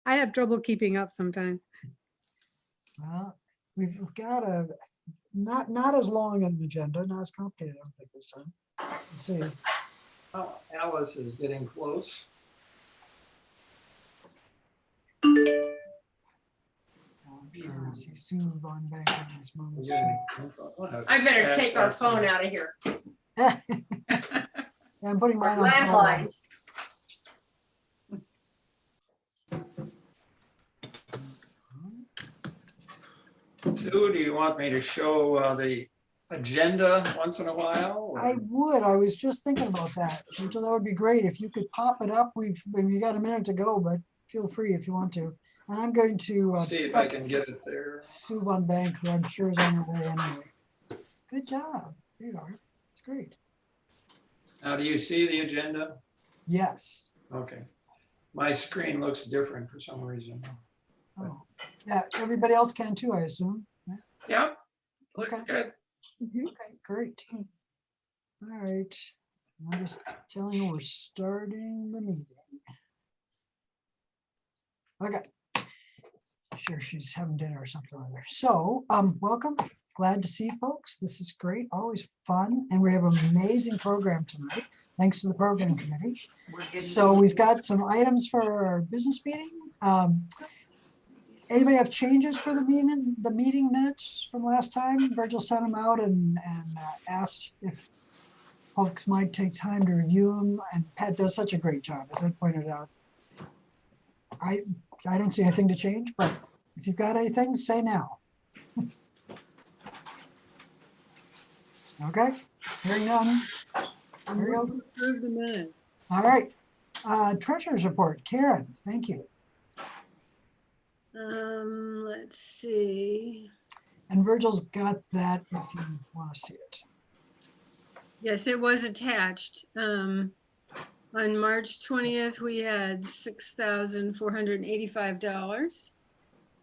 I have trouble keeping up sometimes. Well, we've got a, not as long an agenda, not as complicated, I don't think this time. Let's see. Oh, Alice is getting close. I'm sure I see Sue Von Bank in these We're moments. getting- I better That's- take our that's- phone out of here. Yeah, I'm putting Our mine on landline. Sue, do you want me to show the agenda once in a while? or- I would, I was just thinking about that. Rachel, that would be great if you could pop it up. We've got a minute to go, but feel free if you want to. And I'm going to See if I can text get it there. Sue Von Bank, who I'm sure is on her way anyway. Good job. There you are. It's great. Now, do you see the agenda? Yes. Okay. My screen looks different for some reason. Oh, yeah, everybody else can too, I assume. Yeah, Yep, looks Okay. good. okay, great. All right. I'm just telling you, we're starting the meeting. Okay. Sure, she's having dinner or something or other. So, welcome. Glad to see folks. This is great, always fun, and we have an amazing program tonight, thanks to the program committee. So we've got some items for our business meeting. Anybody have changes for the meeting minutes from last time? Virgil sent them out and asked if folks might take time to review them. And Pat does such a great job, as I pointed out. I don't see anything to change, but if you've got anything, say now. Okay, hearing none. Here we go. Approve the minutes. All right. Treasurer's report, Karen, thank you. Let's see. And Virgil's got that if you want to see it. Yes, it was attached. On March 20th, we had $6,485.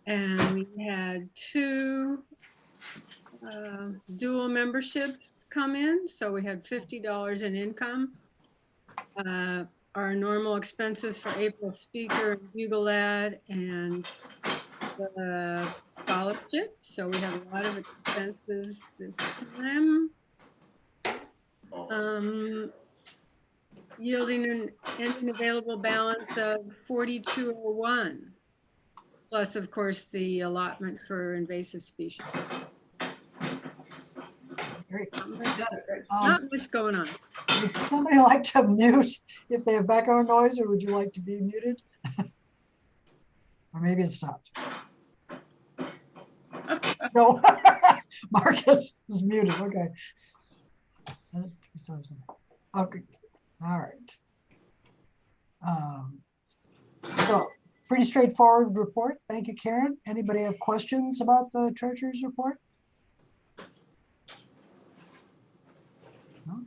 And we had two dual memberships come in. So we had $50 in income. Our normal expenses for April speaker, Bugle ad, and the scholarship. So we have a lot of expenses this time. Yielding an ending available balance of 4201, plus of course the allotment for invasive species. Great. Not much going on. Would somebody like to mute if they have background noise, or would you like to be muted? Or maybe it stopped. No, Marcus is muted, okay. Okay, all right. So, pretty straightforward report. Thank you, Karen. Anybody have questions about the treasurer's report? No?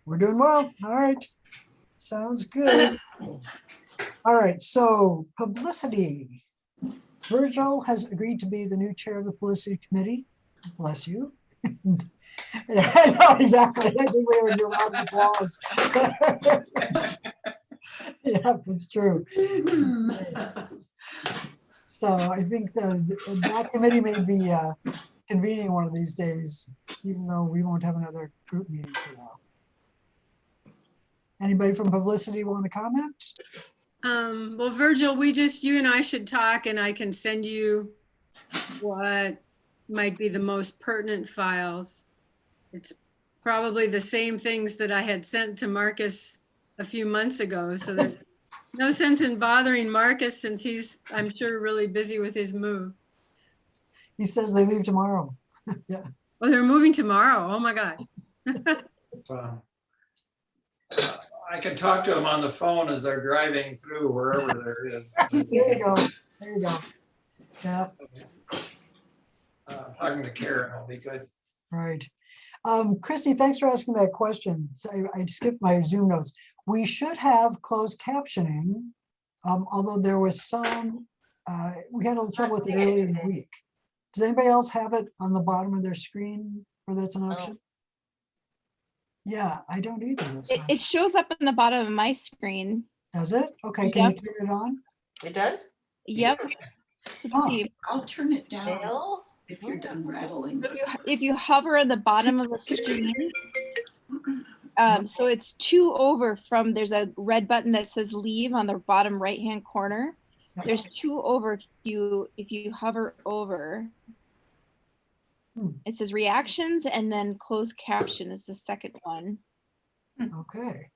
We're doing well. All right. Sounds good. All right, so publicity. Virgil has agreed to be the new chair of the publicity committee. Bless you. I know, exactly. I think we would do a round of applause. Yeah, it's true. So I think that committee may be convening one of these days, even though we won't have another group meeting for a while. Anybody from publicity want to comment? Well, Virgil, you and I should talk, and I can send you what might be the most pertinent files. It's probably the same things that I had sent to Marcus a few months ago. So there's no sense in bothering Marcus since he's, I'm sure, really busy with his move. He says they leave tomorrow. Yeah. Oh, they're moving tomorrow. Oh my God. I can talk to them on the phone as they're driving through wherever they're in. There you go. There you go. Yeah, Talking to Karen will be good. right. Christy, thanks for asking that question. So I skipped my Zoom notes. We should have closed captioning, although there was some, we had a little trouble with it earlier in the week. Does anybody else have it on the bottom of their screen where that's an option? Yeah, I don't either. This time. It shows up in the bottom of my screen. Does it? Okay, can you turn it on? It does? Yep. Oh. Steve. I'll turn it down Dale? if you're done rattling. If you hover on the bottom of the screen, so it's 2 over from, there's a red button that says leave on the bottom right-hand corner. There's 2 over if you hover over. It says reactions and then closed caption is the second one. Okay.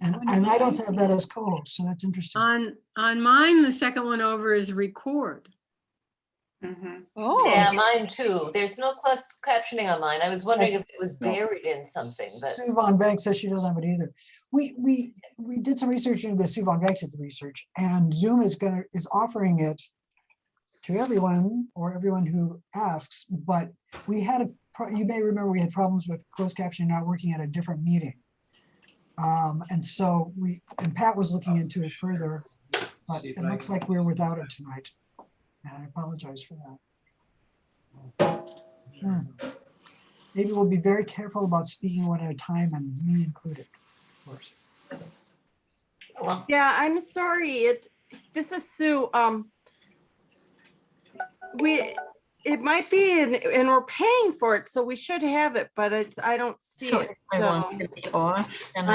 And I don't have that as co-host, so that's interesting. On mine, the second one over is record. Oh, Yeah, mine too. There's no closed captioning on mine. I was wondering if it was buried in something, but Sue Von Bank says she doesn't have it either. We did some research into this. Sue Von Bank did the research, and Zoom is offering it to everyone or everyone who asks. But we had you may remember we had problems with closed captioning not working at a different meeting, and so Pat was looking into it further, but it looks like we're without it tonight. And I apologize for that. Maybe we'll be very careful about speaking one at a time, and me included, of course. Yeah, I'm sorry. This is Sue. It might be, and we're paying for it, so we should have it, but I don't see So it. I want to be off. And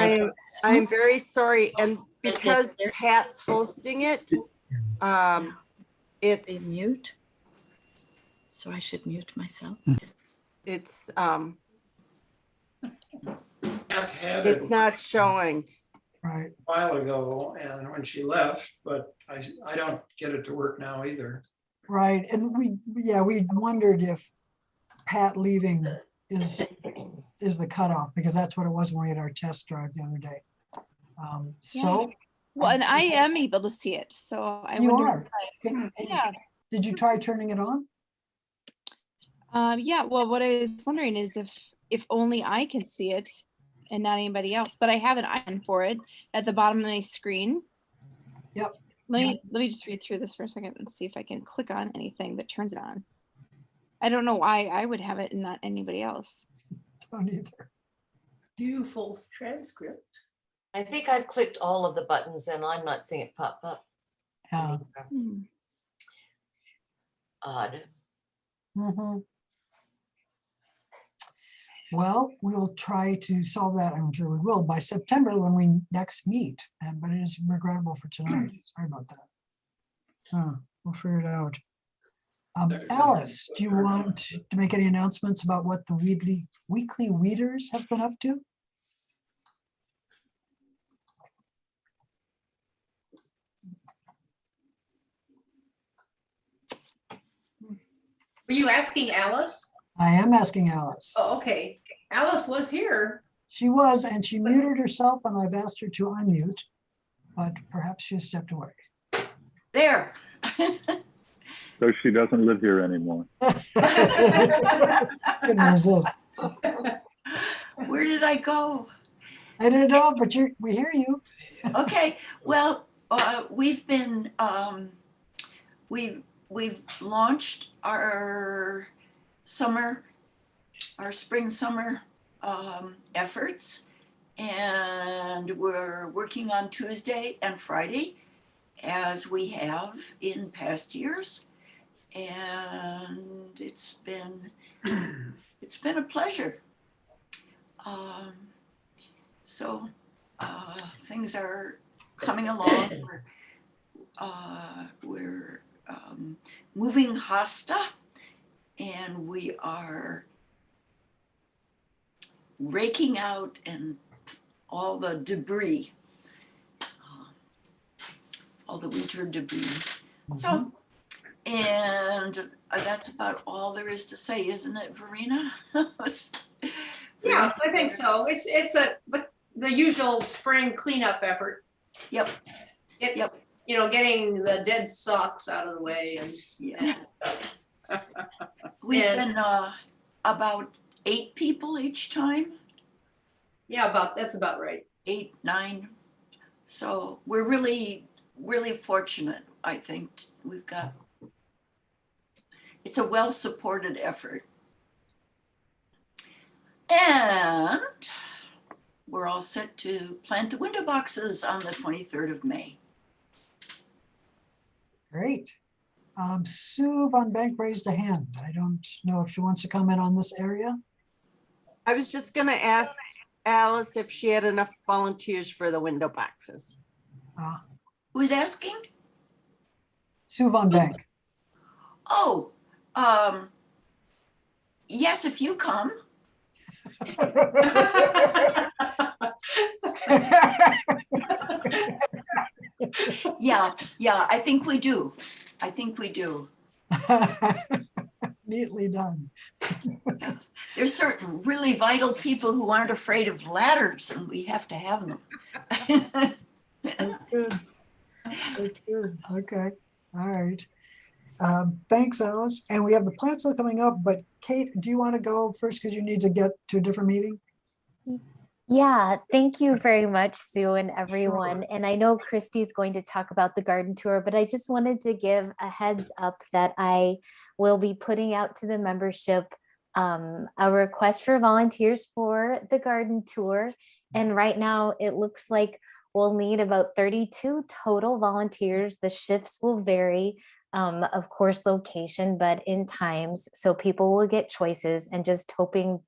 I'm very sorry, and because Pat's hosting it, They it's mute. So I should mute myself. it's I've had it it's not showing. Right. a while ago and when she left, but I don't get it to work now either. Right, and we wondered if Pat leaving is the cutoff, because that's what it was when we had our test drive the other day. So well, and I am able to see it, so I you wonder. are. Yeah. Did you try turning it on? Yeah, well, what I was wondering is if only I can see it and not anybody else, but I have an icon for it at the bottom of my screen. Yep. Let me just read through this for a second and see if I can click on anything that turns it on. I don't know why I would have it and not anybody else. Don't either. Beautiful transcript. I think I've clicked all of the buttons and I'm not seeing it pop up. Hmm. Odd. Mhm. Well, we'll try to solve that. I'm sure we will by September when we next meet. But it is regrettable for tonight. Sorry about that. We'll figure it out. Alice, do you want to make any announcements about what the weekly readers have been up to? Were you asking Alice? I am asking Alice. Oh, okay. Alice was here. She was, and she muted herself, and I've asked her to unmute, but perhaps she stepped away. there. So she doesn't live here anymore. Good news is, Where did I go? I didn't know, but we hear you. Okay, well, we've been we've launched our spring summer efforts, and we're working on Tuesday and Friday as we have in past years, and it's been a pleasure. So things are coming along. We're moving Hasta, and we are raking out and all the debris, all the winter debris. So, and that's about all there is to say, isn't it, Verena? Yeah, I think so. It's the usual spring cleanup effort. Yep. Yep. You know, getting the dead socks out of the way and Yeah. We've been about 8 people each time. yeah, that's about right. 8, 9. So we're really, really fortunate, I think. It's a well-supported effort. And we're all set to plant the window boxes on the 23rd of May. Great. Sue Von Bank raised a hand. I don't know if she wants to comment on this area. I was just gonna ask Alice if she had enough volunteers for the window boxes. Who's asking? Sue Von Bank. Oh, yes, if you come. Yeah, I think we do. I think we do. Neatly done. There's certain really vital people who aren't afraid of ladders, and we have to have them. That's good. That's good. Okay. All right. Thanks, Alice. And we have the plant sale coming up, but Kate, do you want to go first because you need to get to a different meeting? Yeah, thank you very much, Sue and everyone. And I know Christy's going to talk about the garden tour, but I just wanted to give a heads up that I will be putting out to the membership a request for volunteers for the garden tour. And right now it looks like we'll need about 32 total volunteers. The shifts will vary, of course, location, but in times. So people will get choices, and just hoping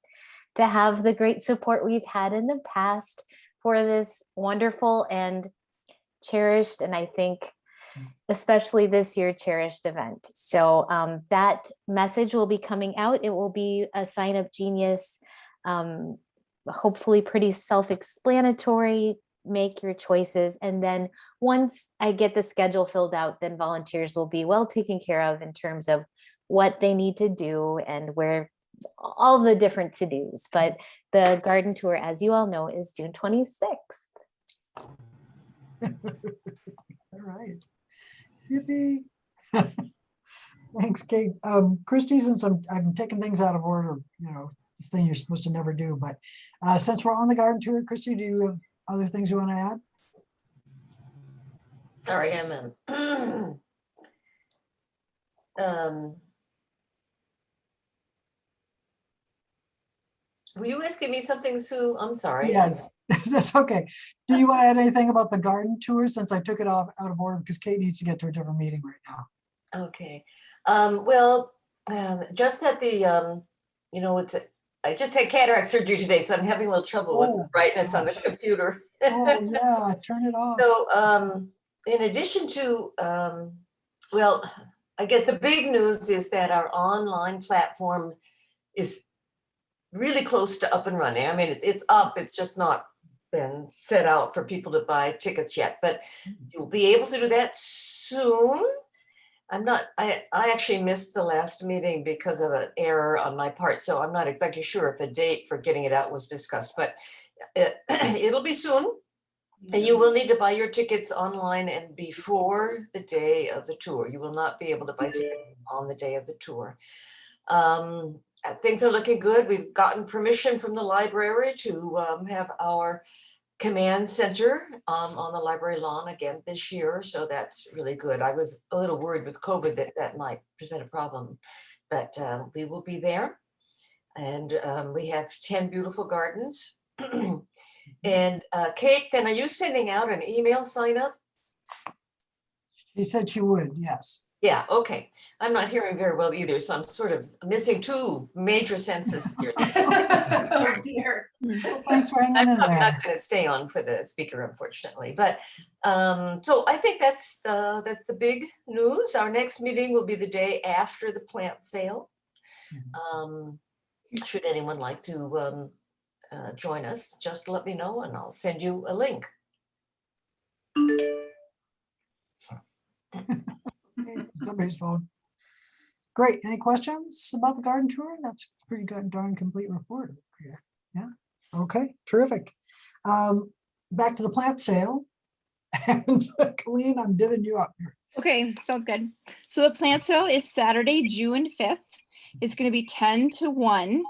to have the great support we've had in the past for this wonderful and cherished, and I think especially this year, cherished event. So that message will be coming out. It will be a Sign Up Genius, hopefully pretty self-explanatory. Make your choices. And then once I get the schedule filled out, then volunteers will be well taken care of in terms of what they need to do and where all the different to-dos. But the garden tour, as you all know, is June 26th. All right. Yippee. Thanks, Kate. Christy, since I'm taking things out of order, you know, this thing you're supposed to never do, but since we're on the garden tour, Christy, do you have other things you want to add? Sorry, I'm were you asking me something, Sue? I'm sorry. Yes, that's okay. Do you want to add anything about the garden tour, since I took it out of order because Kate needs to get to a different meeting right now? Okay. Well, just that the, you know, I just had cataract surgery today, so I'm having a little trouble with the brightness on the computer. Oh, yeah, turn it off. So in addition to, well, I guess the big news is that our online platform is really close to up and running. I mean, it's up, it's just not been set out for people to buy tickets yet, but you'll be able to do that soon. I actually missed the last meeting because of an error on my part, so I'm not exactly sure if a date for getting it out was discussed, but it'll be soon. And you will need to buy your tickets online and before the day of the tour. You will not be able to buy tickets on the day of the tour. Things are looking good. We've gotten permission from the library to have our command center on the library lawn again this year. So that's really good. I was a little worried with COVID that might present a problem, but we will be there. And we have 10 beautiful gardens. And Kate, then are you sending out an email sign up? She said she would, yes. Yeah, okay. I'm not hearing very well either, so I'm sort of missing two major senses here. Oh, dear. Well, thanks for hanging I'm in probably there. not going to stay on for the speaker, unfortunately. But so I think that's the big news. Our next meeting will be the day after the plant sale. Should anyone like to join us, just let me know and I'll send you a link. Somebody's phone. Great. Any questions about the garden tour? That's a pretty good, darn complete report. Yeah. Okay. Terrific. Back to the plant sale. And Colleen, I'm divvying you up here. Okay, sounds good. So the plant sale is Saturday, June 5th. It's going to be 10 to 1.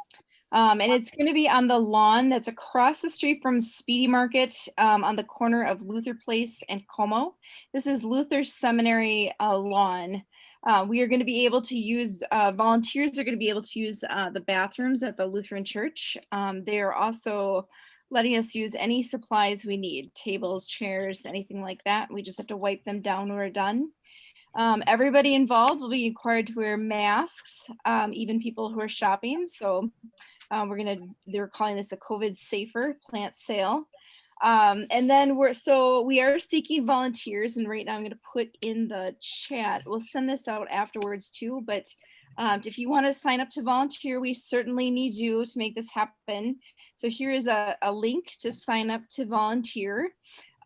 And it's going to be on the lawn that's across the street from Speedy Market, on the corner of Luther Place and Como. This is Luther Seminary lawn. We are going to be able to use, volunteers are going to be able to use the bathrooms at the Lutheran Church. They are also letting us use any supplies we need, tables, chairs, anything like that. We just have to wipe them down when we're done. Everybody involved will be required to wear masks, even people who are shopping. So they're calling this a COVID safer plant sale. And then we are seeking volunteers, and right now I'm going to put in the chat. We'll send this out afterwards too, but if you want to sign up to volunteer, we certainly need you to make this happen. So here is a link to sign up to volunteer.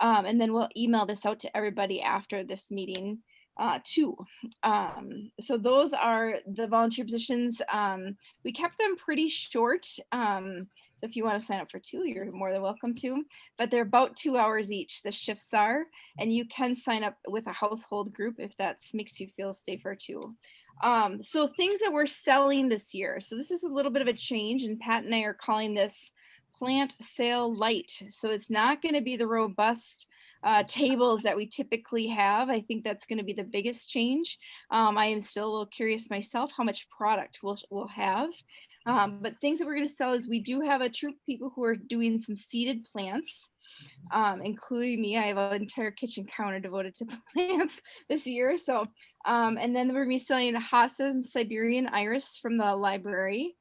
And then we'll email this out to everybody after this meeting too. So those are the volunteer positions. We kept them pretty short. So if you want to sign up for 2, you're more than welcome to, but they're about 2 hours each, the shifts are, and you can sign up with a household group if that makes you feel safer too. So things that we're selling this year. So this is a little bit of a change, and Pat and I are calling this Plant Sale Light. So it's not going to be the robust tables that we typically have. I think that's going to be the biggest change. I am still a little curious myself how much product we'll have. But things that we're going to sell is we do have a troop of people who are doing some seeded plants, including me. I have an entire kitchen counter devoted to plants this year. So, and then we're going to be selling hostas and Siberian iris from the library,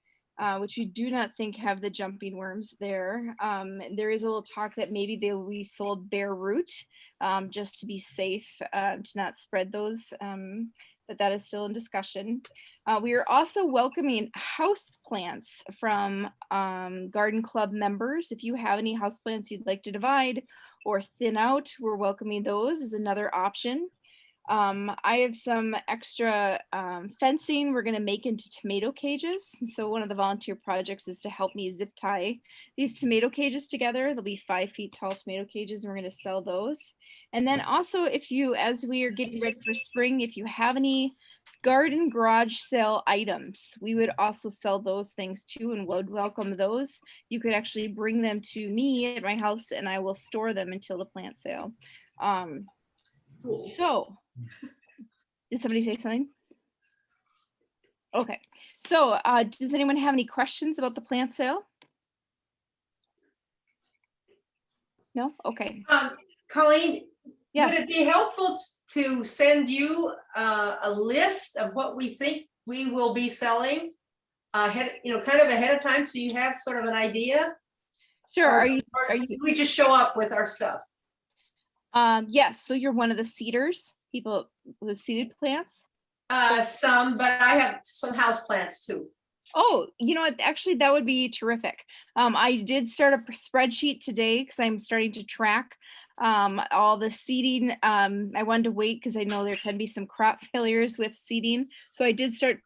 which we do not think have the jumping worms there. There is a little talk that maybe they will be sold bare root, just to be safe, to not spread those. But that is still in discussion. We are also welcoming house plants from Garden Club members. If you have any house plants you'd like to divide or thin out, we're welcoming those as another option. I have some extra fencing we're going to make into tomato cages. And so one of the volunteer projects is to help me zip tie these tomato cages together. They'll be 5 feet tall tomato cages, and we're going to sell those. And then also, as we are getting ready for spring, if you have any garden garage sale items, we would also sell those things too, and would welcome those. You could actually bring them to me at my house, and I will store them until the plant sale. So, did somebody say something? Okay, so does anyone have any questions about the plant sale? No? Okay. Colleen, Yes. would it be helpful to send you a list of what we think we will be selling kind of ahead of time, so you have sort of an idea? Sure. Or Are you? do we just show up with our stuff? Yes. So you're one of the seeders, people who seeded plants? Some, but I have some house plants too. Oh, you know what? Actually, that would be terrific. I did start a spreadsheet today because I'm starting to track all the seeding. I wanted to wait because I know there can be some crop failures with seeding. So I did start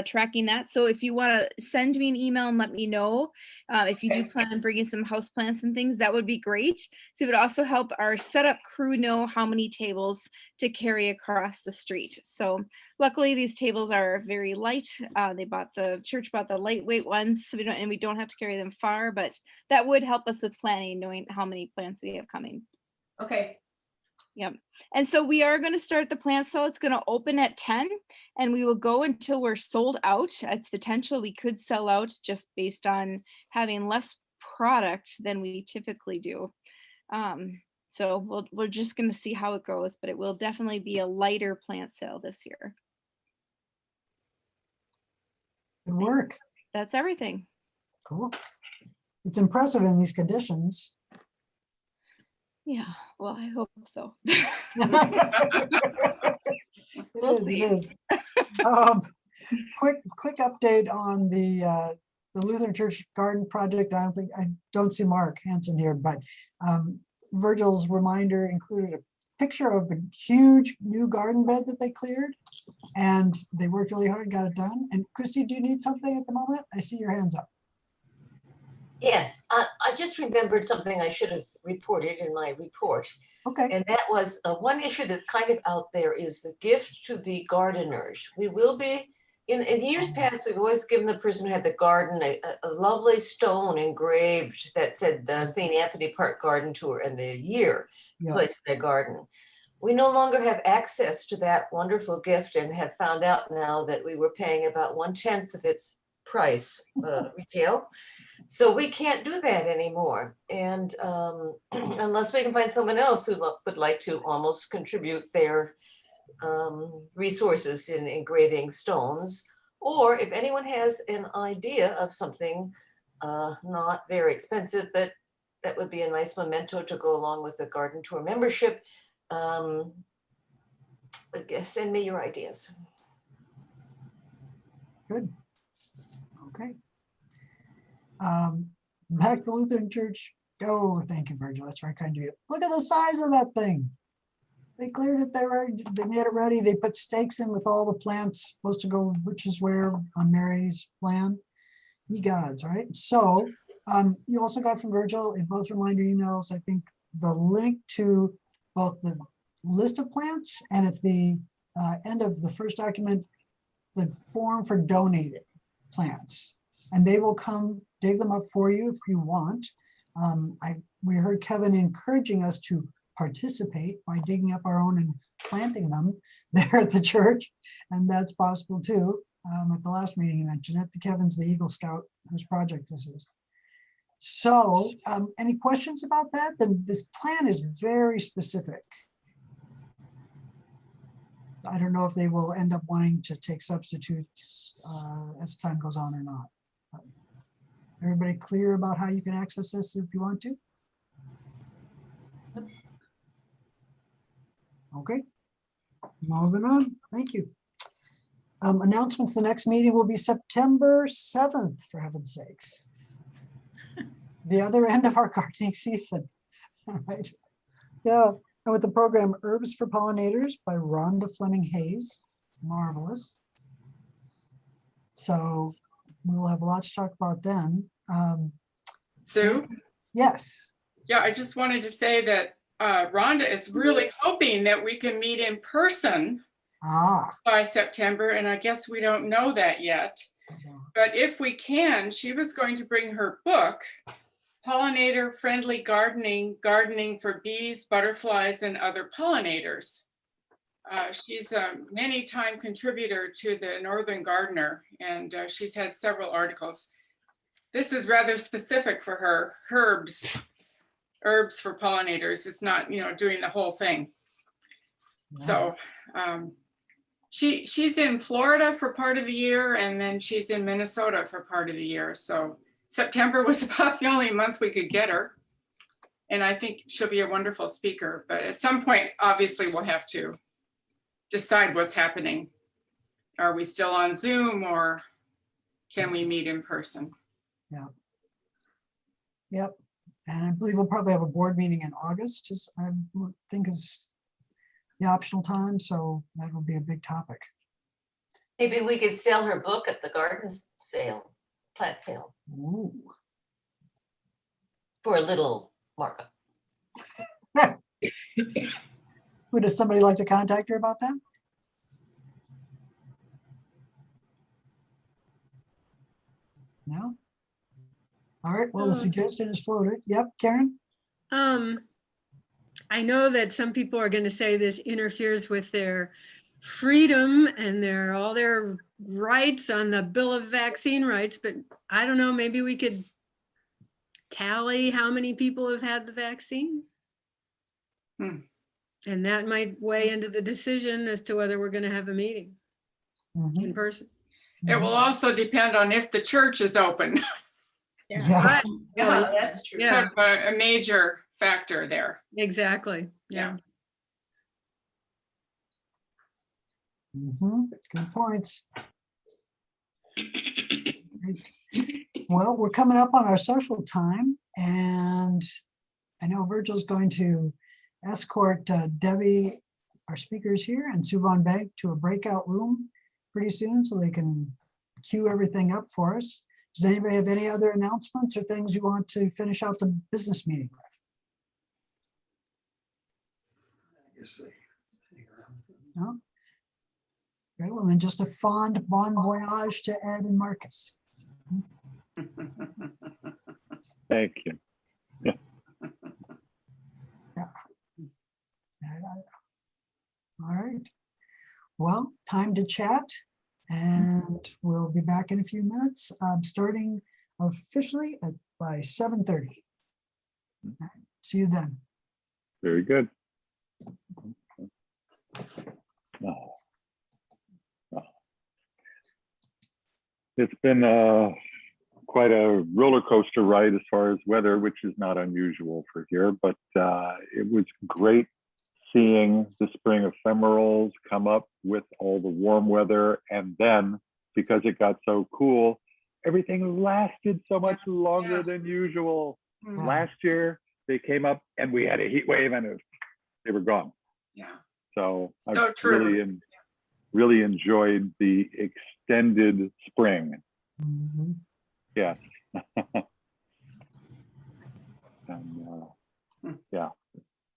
tracking that. So if you want to send me an email and let me know if you do plan on bringing some house plants and things, that would be great. So it would also help our setup crew know how many tables to carry across the street. So luckily these tables are very light. The church bought the lightweight ones, so we don't have to carry them far, but that would help us with planning, knowing how many plants we have coming. Okay. Yep. And so we are going to start the plant sale. It's going to open at 10 and we will go until we're sold out. It's potential we could sell out just based on having less product than we typically do. So we're just going to see how it goes, but it will definitely be a lighter plant sale this year. Good work. That's everything. Cool. It's impressive in these conditions. Yeah, well, I hope so. It is. Quick update on the Lutheran Church Garden Project. I don't see Mark Hansen here, but Virgil's reminder included a picture of the huge new garden bed that they cleared, and they worked really hard, got it done. And Christy, do you need something at the moment? I see your hands up. Yes, I just remembered something I should have reported in my report. Okay. And that was one issue that's kind of out there is the gift to the gardeners. We will be, in years past, we've always given the person who had the garden a lovely stone engraved that said the St. Anthony Park Garden Tour and the year placed in their garden. We no longer have access to that wonderful gift and have found out now that we were paying about 1/10 of its price retail. So we can't do that anymore. And unless we can find someone else who would like to almost contribute their resources in engraving stones, or if anyone has an idea of something not very expensive, but that would be a nice memento to go along with the garden tour membership, send me your ideas. Good. Okay. Back to Lutheran Church. Oh, thank you, Virgil. That's very kind of you. Look at the size of that thing. They cleared it. They made it ready. They put stakes in with all the plants supposed to go which is where on Mary's plan. Ye gods, right? So you also got from Virgil in both reminder emails, I think, the link to both the list of plants and at the end of the first document, the form for donated plants. And they will come dig them up for you if you want. We heard Kevin encouraging us to participate by digging up our own and planting them there at the church. And that's possible too. At the last meeting you mentioned it, Kevin's the Eagle Scout whose project this is. So any questions about that? Then this plan is very specific. I don't know if they will end up wanting to take substitutes as time goes on or not. Everybody clear about how you can access this if you want to? Okay, moving on. Thank you. Announcements, the next meeting will be September 7th, for heaven's sakes. The other end of our gardening season. Right? Yeah, and with the program Herbs for Pollinators by Rhonda Fleming Hayes. Marvelous. So we will have a lot to talk about then. Sue? Yes. Yeah, I just wanted to say that Rhonda is really hoping that we can meet in person by September, and I guess we don't know that yet. But if we can, she was going to bring her book, Pollinator Friendly Gardening, Gardening for Bees, Butterflies, and Other Pollinators. She's a many-time contributor to the Northern Gardener, and she's had several articles. This is rather specific for her, herbs for pollinators. It's not, doing the whole thing. So she's in Florida for part of the year, and then she's in Minnesota for part of the year. So September was about the only month we could get her. And I think she'll be a wonderful speaker, but at some point, obviously we'll have to decide what's happening. Are we still on Zoom or can we meet in person? Yeah. Yep. And I believe we'll probably have a board meeting in August, I think is the optional time. So that will be a big topic. Maybe we could sell her book at the garden sale, plant sale. Ooh. For a little markup. Would somebody like to contact her about that? No? All right, well, the suggestion is floated. Yep, Karen? I know that some people are going to say this interferes with their freedom and all their rights on the Bill of Vaccine Rights, but I don't know, maybe we could tally how many people have had the vaccine. And that might weigh into the decision as to whether we're going to have a meeting in person. It will also depend on if the church is open. Yeah. Yeah, that's true. Yeah, A major factor there. exactly. Yeah. Good points. Great. Well, we're coming up on our social time, and I know Virgil's going to escort Debbie, our speakers here, and Sue Von Begg to a breakout room pretty soon so they can queue everything up for us. Does anybody have any other announcements or things you want to finish out the business meeting with? No? Okay, well, then just a fond bon voyage to Ed and Marcus. Thank you. Yeah. All right. Well, time to chat, and we'll be back in a few minutes, starting officially by 7:30. See you then. Very good. It's been quite a roller coaster ride as far as weather, which is not unusual for here, but it was great seeing the spring ephemerals come up with all the warm weather. And then because it got so cool, everything lasted so much longer than usual. Last year, they came up and we had a heat wave and they were gone. Yeah. So I So true. really enjoyed the extended spring. Mhm. Yes. And yeah,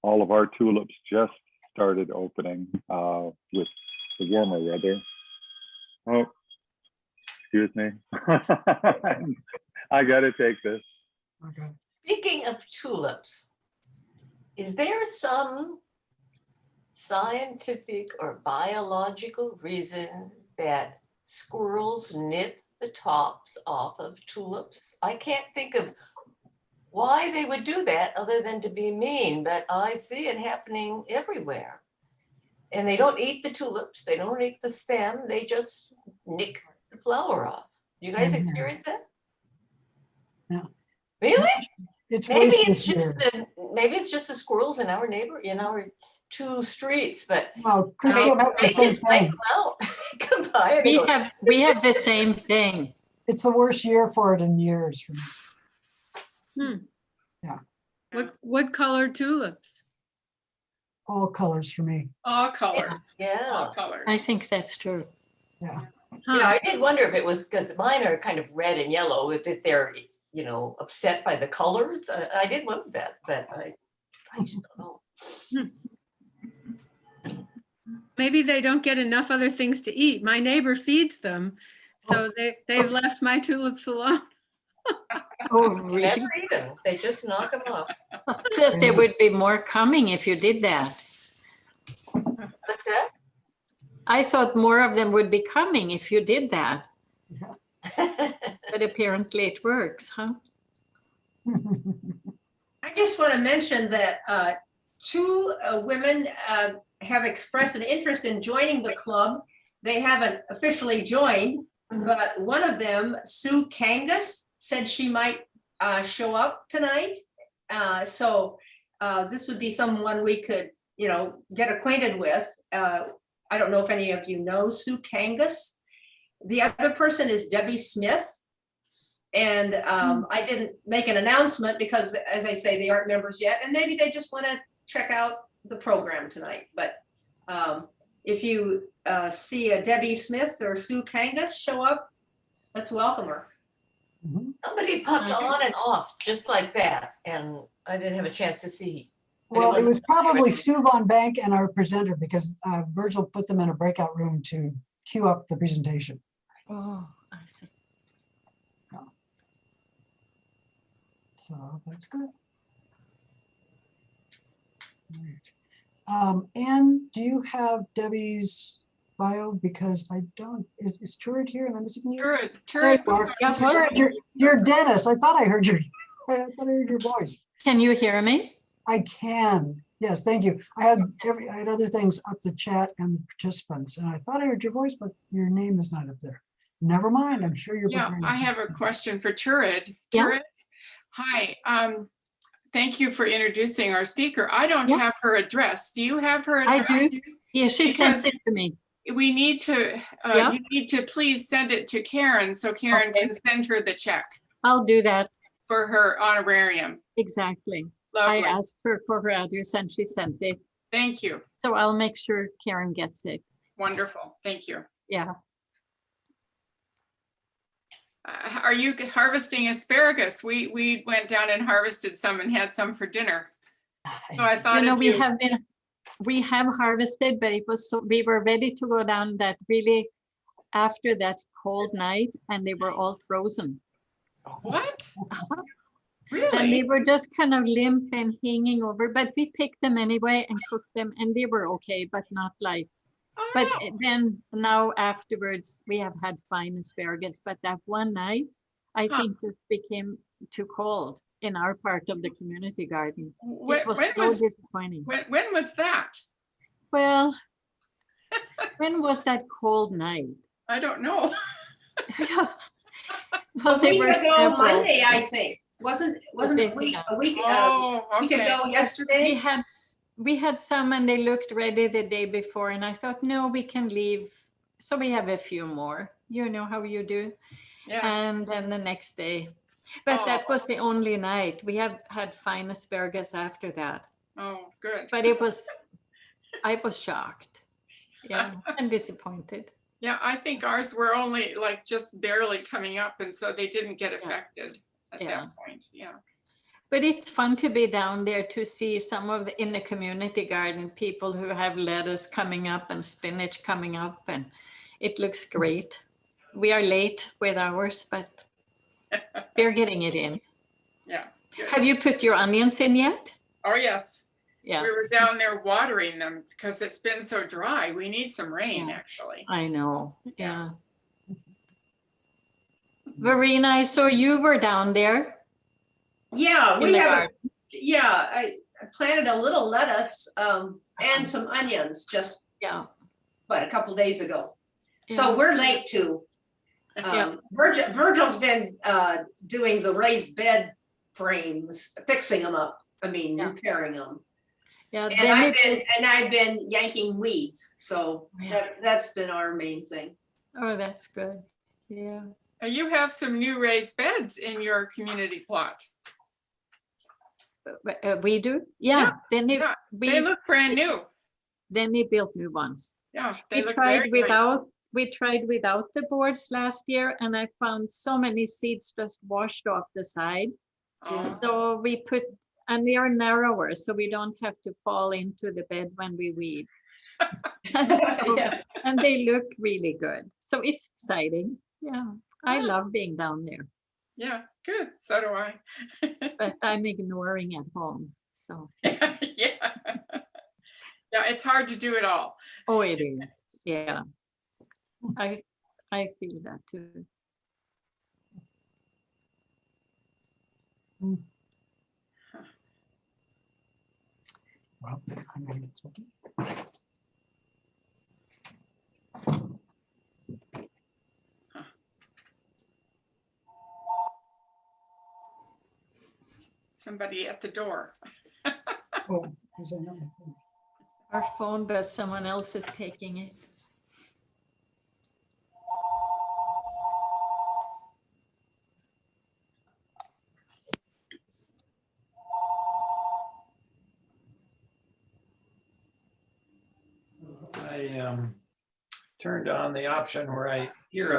all of our tulips just started opening with the warmer weather. Oh, excuse me. I gotta take this. Okay. Speaking of tulips, is there some scientific or biological reason that squirrels nip the tops off of tulips? I can't think of why they would do that other than to be mean, but I see it happening everywhere. And they don't eat the tulips, they don't eat the stem, they just nick the flower off. You guys Same here. experience that? No. Really? It's Maybe worse it's this just year. maybe it's just the squirrels in our two streets, but Well, Christy, I'm having the they same just break thing. them out. Come by and they go, We have the same thing. It's the worst year for it in years for me. What color tulips? All colors for me. All colors. yeah. All colors. I think that's true. Yeah. Yeah, I did wonder if it was because mine are kind of red and yellow, if they're, upset by the colors. I did wonder that, but I just don't know. Maybe they don't get enough other things to eat. My neighbor feeds them, so they've left my tulips alone. Oh, They really? never eat them. They just knock them off. I thought there would be more coming if you did that. What's that? I thought more of them would be coming if you did that. But apparently it works, huh? I just want to mention that two women have expressed an interest in joining the club. They haven't officially joined, but one of them, Sue Kangas, said she might show up tonight. So this would be someone we could, get acquainted with. I don't know if any of you know Sue Kangas. The other person is Debbie Smith. And I didn't make an announcement because, as I say, they aren't members yet, and maybe they just want to check out the program tonight. But if you see a Debbie Smith or Sue Kangas show up, let's welcome her. Somebody popped on and off just like that, and I didn't have a chance to see. Well, it was probably Sue Von Bank and our presenter because Virgil put them in a breakout room to queue up the presentation. Oh, I see. So that's good. Anne, do you have Debbie's bio? Because I don't. Is Turid here? And I'm missing you. Turid. Turid, you're Dennis. I thought I heard I heard your voice. Can you hear me? I can. Yes, thank you. I had other things up the chat and the participants, and I thought I heard your voice, but your name is not up there. Never mind. I'm sure you're. Yeah, I have a question for Turid. Yeah. Turid, hi. Thank you for introducing our speaker. I don't have her address. Do you have her address? I do. Yeah, she sent it to me. We need to, you need to please send it to Karen so Karen can send her the check I'll do that. for her honorarium. Exactly. Lovely. I asked her for her address and she sent it. Thank you. So I'll make sure Karen gets it. Wonderful. Thank you. Yeah. Are you harvesting asparagus? We went down and harvested some and had some for dinner. So I thought we have harvested, but it was we were ready to go down that really after that cold night and they were all frozen. What? And Really? they were just kind of limp and hanging over, but we picked them anyway and cooked them and they were okay, but not like. Oh, But no. then now afterwards, we have had fine asparagus, but that one night, I think it became too cold in our part of the community garden. It was so disappointing. When was that? Well, When was that cold night? I don't know. Well, A they week were ago several. Monday, I think. Wasn't it Okay, a week, yeah. a week, Oh, week okay. ago yesterday? We had some and they looked ready the day before and I thought, no, we can leave. So we have a few more, you know how you do. Yeah. And then the next day, but that was the only night. We have had fine asparagus after that, Oh, good. but I was shocked. Yeah, and disappointed. Yeah, I think ours were only like just barely coming up, and so they didn't get affected at Yeah. that point. Yeah. But it's fun to be down there to see some of in the community garden, people who have lettuce coming up and spinach coming up, and it looks great. We are late with ours, but we're getting it in. Yeah. Good. Have you put your onions in yet? Oh, yes. Yeah, We were down there watering them because it's been so dry. We need some rain, Yeah. actually. I know. Yeah. Verena, I saw you were down there. Yeah, in we the have, garden. I planted a little lettuce, and some onions just, Yeah. a couple days ago. Yeah. So we're late too. Yeah. Virgil's been, doing the raised bed frames, fixing them up, Yeah. repairing them. Yeah. And Then I've been yanking weeds, so Yeah. that's been our main thing. oh, that's good. Yeah. You have some new raised beds in your community plot. We do? Yeah. Then Yeah, we they look brand new. then we built new ones. Yeah, they We look tried very nice. without the boards last year, and I found so many seeds just washed off the side. Oh, So we put, and they are narrower, so we don't have to fall into the bed when we weed. So- Yeah. And they look really good. So it's exciting. Yeah, I love being down there, yeah, good. So do I. but I'm ignoring at home. So, Yeah. Yeah, it's hard to do it all. oh, it is. Yeah. I feel that too. Well, I'm gonna get smoking. Somebody at the door. Oh, is that number? Our phone, but someone else is taking it. I turned on the option where I hear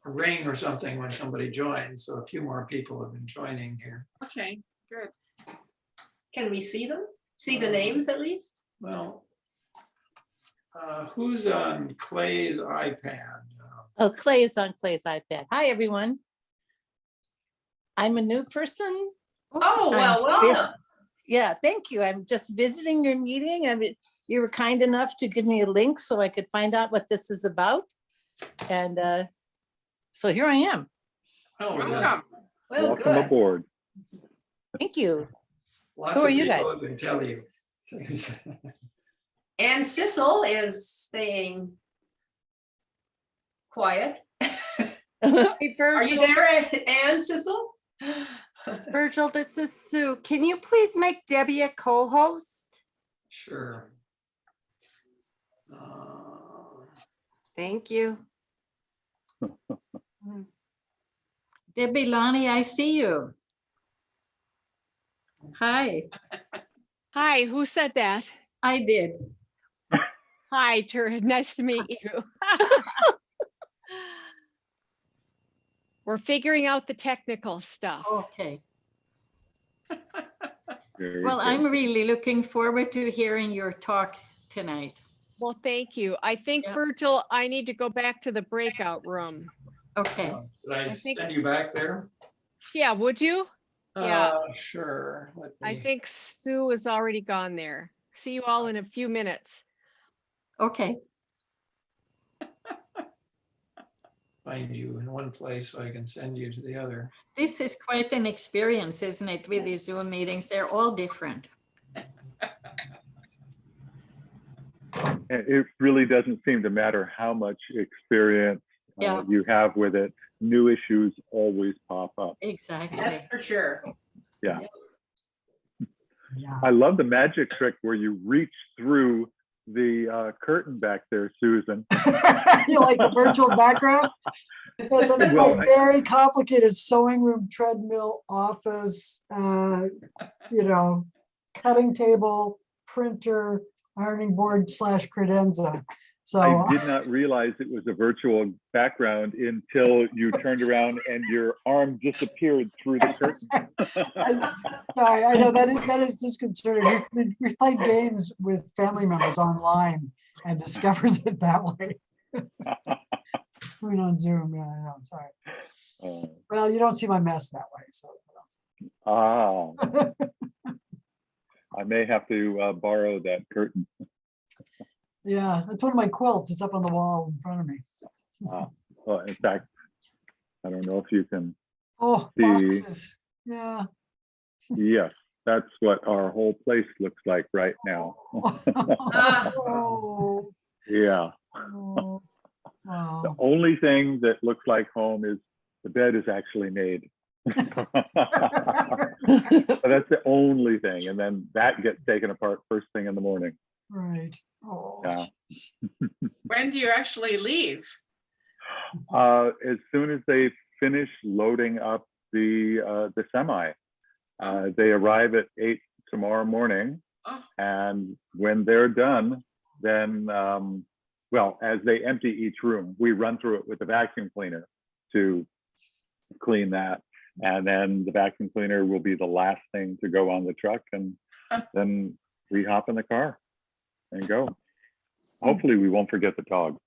a ring or something when somebody joins, so a few more people have been joining here. Okay, good. Can we see them? See the names at least? Well, who's on Clay's iPad? Oh, Clay is on Clay's iPad. Hi, everyone. I'm a new person. Oh, well, I'm vis- welcome. Yeah, thank you. I'm just visiting your meeting. I mean, you were kind enough to give me a link so I could find out what this is about. And so here I am. Oh, yeah. Welcome. Well, Welcome good. aboard. Thank you. Lots Who of are you people guys? have been telling you. And Sissel is staying quiet. Hey, Are you Virgil, there, Ann, Sissel? Virgil, this is Sue. Can you please make Debbie a co-host? Sure. Thank you. Debbie, Lonnie, I see you. Hi, Hi, who said that? I did. Hi, nice to meet you. We're figuring out the technical stuff. Okay. Very Well, good. I'm really looking forward to hearing your talk tonight. Well, thank you. I think, Yeah. Virgil, I need to go back to the breakout room. Okay. Did I I think- send you back there? Yeah, would you? Yeah. Sure. Let I me- think Sue is already gone there. See you all in a few minutes. Okay. Find you in one place so I can send you to the other. This is quite an experience, isn't it, with these Zoom meetings? They're all different. And it really doesn't seem to matter how much experience Yeah. you have with it. New issues always pop up. Exactly. That's for sure. Yeah. Yeah. I love the magic trick where you reach through the curtain back there, Susan. You like the virtual background? It's a Well, very complicated sewing room, treadmill, office, you know, cutting table, printer, ironing board / credenza. So I did not realize it was a virtual background until you turned around and your arm disappeared through the curtain. sorry, I know that is disconcerting. We played games with family members online and discovered it that way. Went on Zoom, yeah, I know, sorry. Well, you don't see my mess that way, so. I may have to borrow that curtain. Yeah, that's one of my quilts. It's up on the wall in front of me. Well, in fact, I don't know if you can Oh, see. boxes. Yeah. Yes, that's what our whole place looks like right now. Oh, Yeah. oh, The wow. only thing that looks like home is the bed is actually made. So that's the only thing. And then that gets taken apart first thing in the morning. Right. Oh, Yeah. When do you actually leave? As soon as they finish loading up the semi, they arrive at 8 tomorrow morning. Oh. And when they're done, then, well, as they empty each room, we run through it with a vacuum cleaner to clean that. And then the vacuum cleaner will be the last thing to go on the truck. And then we hop in the car and go. Hopefully we won't forget the dog.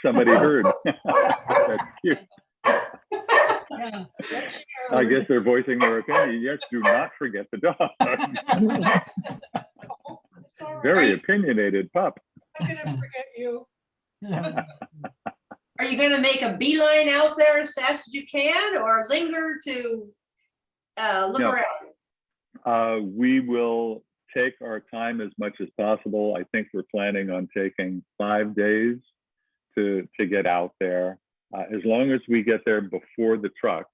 Somebody heard. That's cute. I guess they're voicing their opinion. Yes, do not forget the dog. Very opinionated pup. I'm gonna forget you. Are you gonna make a beeline out there as fast as you can or linger to look No. around? We will take our time as much as possible. I think we're planning on taking 5 days to get out there. As long as we get there before the truck,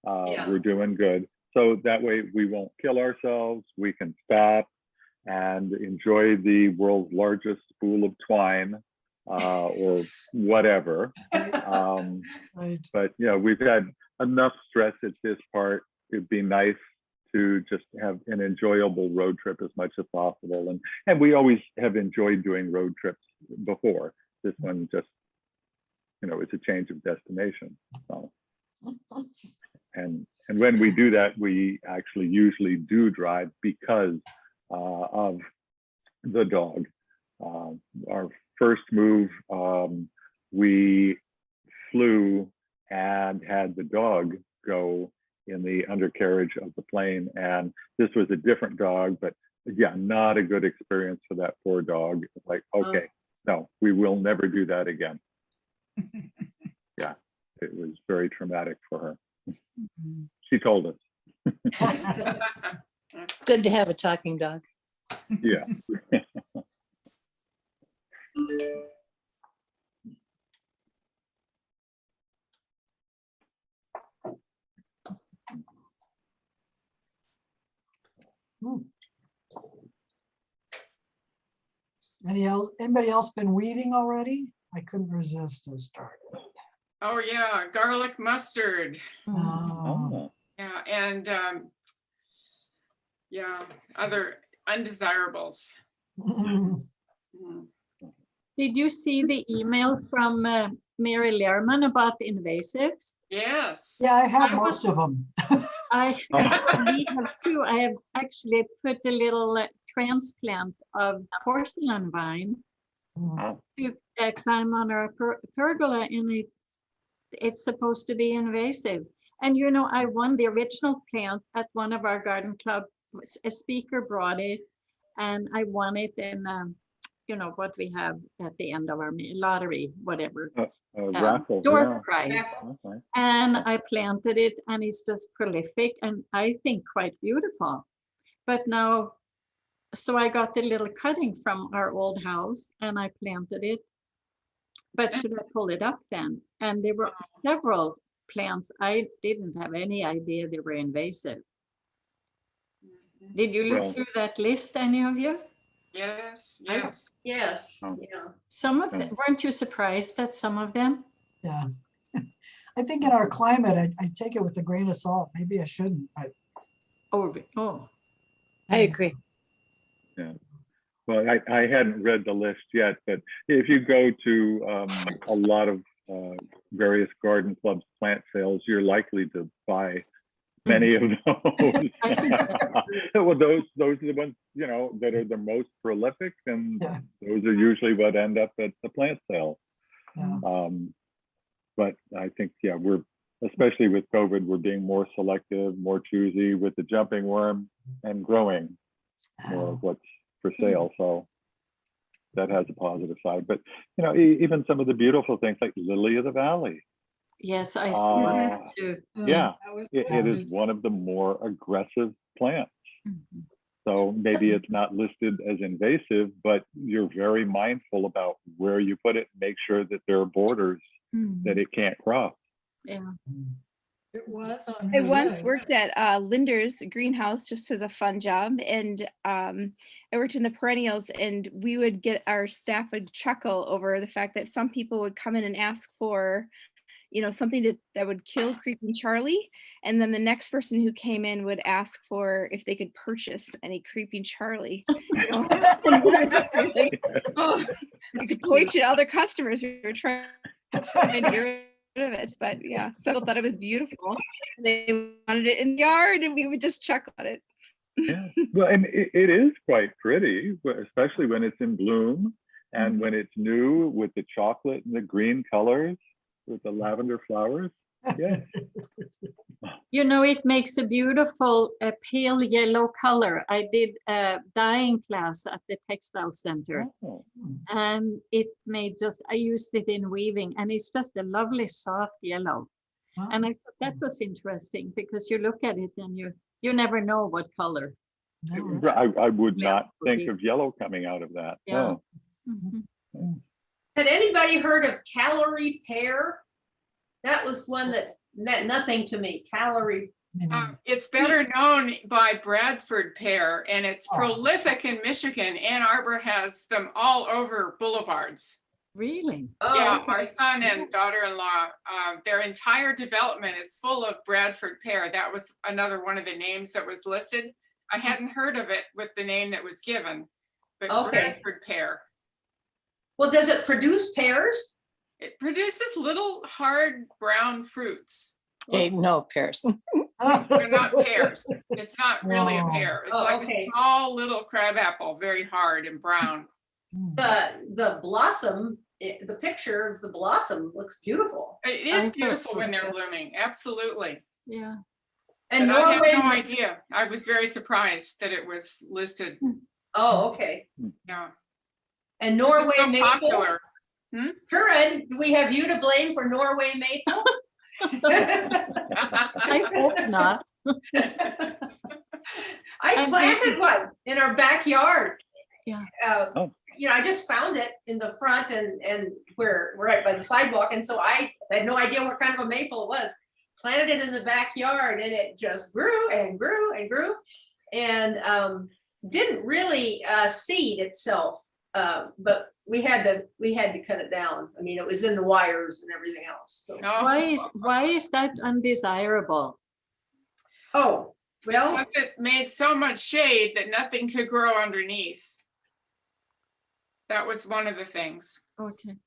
we're doing good. So that way we won't kill ourselves. We can stop and enjoy the world's largest spool of twine or whatever. Right. But yeah, we've had enough stress at this part. It'd be nice to just have an enjoyable road trip as much as possible. And we always have enjoyed doing road trips before. This one just, you know, it's a change of destination. So, and when we do that, we actually usually do drive because of the dog. Our first move, we flew and had the dog go in the undercarriage of the plane. And this was a different dog, but yeah, not a good experience for that poor dog. It's like, okay, no, we will never do that again. Yeah, it was very traumatic for her. She told us. It's good to have a talking dog. Yeah. Anybody else been weeding already? I couldn't resist to start. Oh yeah, garlic mustard. Oh. Yeah, and yeah, other undesirables. Did you see the email from Mary Lehrman about the invasives? Yes. Yeah, I have most of them. We have two. I have actually put a little transplant of porcelain vine to climb on our pergola, and it's supposed to be invasive. And you know, I won the original plant at one of our garden club. A speaker brought it, and I won it in you know, what we have at the end of our lottery, whatever. Raffle. Door Yeah. prize. Okay. And I planted it and it's just prolific and I think quite beautiful. But now, so I got a little cutting from our old house and I planted it. But should I pull it up then? And there were several plants. I didn't have any idea they were invasive. Did you look Well- through that list, any of you? Yes, I- yes. Yes, Oh. yeah. Some of them, weren't you surprised at some of them? Yeah. I think in our climate, I take it with a grain of salt. Maybe I shouldn't, but Oh, I agree. Yeah. Well, I hadn't read the list yet, but if you go to a lot of various garden clubs plant sales, you're likely to buy many of those. I think Well, those are the ones, you know, that are the most prolific, and Yeah. those are usually what end up at the plant sale. yeah. But I think, yeah, we're, especially with COVID, we're being more selective, more choosy with the jumping worm and growing more of what's for sale. So that has a positive side. But, you know, even some of the beautiful things like lily of the valley. yes, I saw that too. Yeah, That was it is one of the more aggressive plants. Mhm. So maybe it's not listed as invasive, but you're very mindful about where you put it. Make sure that there are borders that it can't cross. Yeah. It was on. I once worked at Linder's greenhouse just as a fun job, and I worked in the perennials, and we would get our staff would chuckle over the fact that some people would come in and ask for, you know, something that would kill Creeping Charlie, and then the next person who came in would ask for if they could purchase any Creeping Charlie. And we were just like, oh, you could point to other customers who were trying to get rid of it, but yeah, some people thought it was beautiful. They wanted it in the yard, and we would just chuckle at it. Yeah, well, and it is quite pretty, especially when it's in bloom and when it's new with the chocolate and the green colors with the lavender flowers. Yeah. You know, it makes a beautiful pale yellow color. I did a dyeing class at the textile center, Oh. and it made just, I used it in weaving, and it's just a lovely soft yellow. And I thought that was interesting because you look at it and you never know what color. I would not Yes, would think be. of yellow coming out of that. Yeah. No. Mhm. Had anybody heard of calorie pear? That was one that meant nothing to me, calorie. It's better known by Bradford pear, and it's prolific in Michigan. Ann Arbor has them all over boulevards. Really? Yeah, my son and daughter-in-law, their entire development is full of Bradford pear. That was another one of the names that was listed. I hadn't heard of it with the name that was given, but Okay. Bradford pear. Well, does it produce pears? It produces little hard brown fruits. Okay, no, pears. They're not pears. It's not really a Wow. pear. It's Oh, like okay. a small little crab apple, very hard and brown. The blossom, the picture of the blossom looks beautiful. It is beautiful when they're blooming, absolutely. Yeah. And But I Norway, had no idea. I was very surprised that it was listed. oh, okay. Yeah. And Norway so maple. popular. Curran, do we have you to blame for Norway maple? I hope not. I planted one in our backyard. Yeah. You know, I just found it in the front and we're right by the sidewalk. And so I had no idea what kind of a maple it was. Planted it in the backyard and it just grew and grew and grew and didn't really seed itself. But we had to cut it down. I mean, it was in the wires and everything else. So. Why is that undesirable? Oh, well, Because it made so much shade that nothing could grow underneath. That was one of the things. Okay.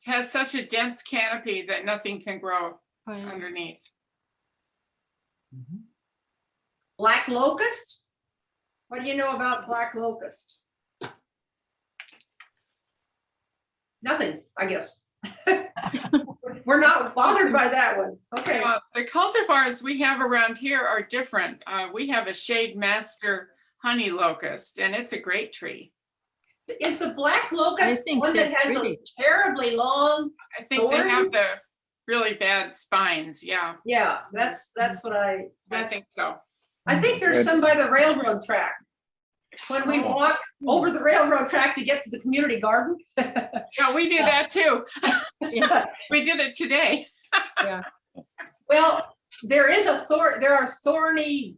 Has such a dense canopy that nothing can grow Right. underneath. black locust? What do you know about black locust? Nothing, I guess. We're not bothered by that one. Okay. The cultivars we have around here are different. We have a shade master honey locust, and it's a great tree. Is the black I locust think one that they're has pretty. those terribly long? I think they have Thorns? the really bad spines. Yeah, Yeah, that's what I that's, think so. I think there's some by the railroad track. When we walk over the railroad track to get to the community garden. Yeah, we do that too. Yeah. We did it today. Well, there are thorny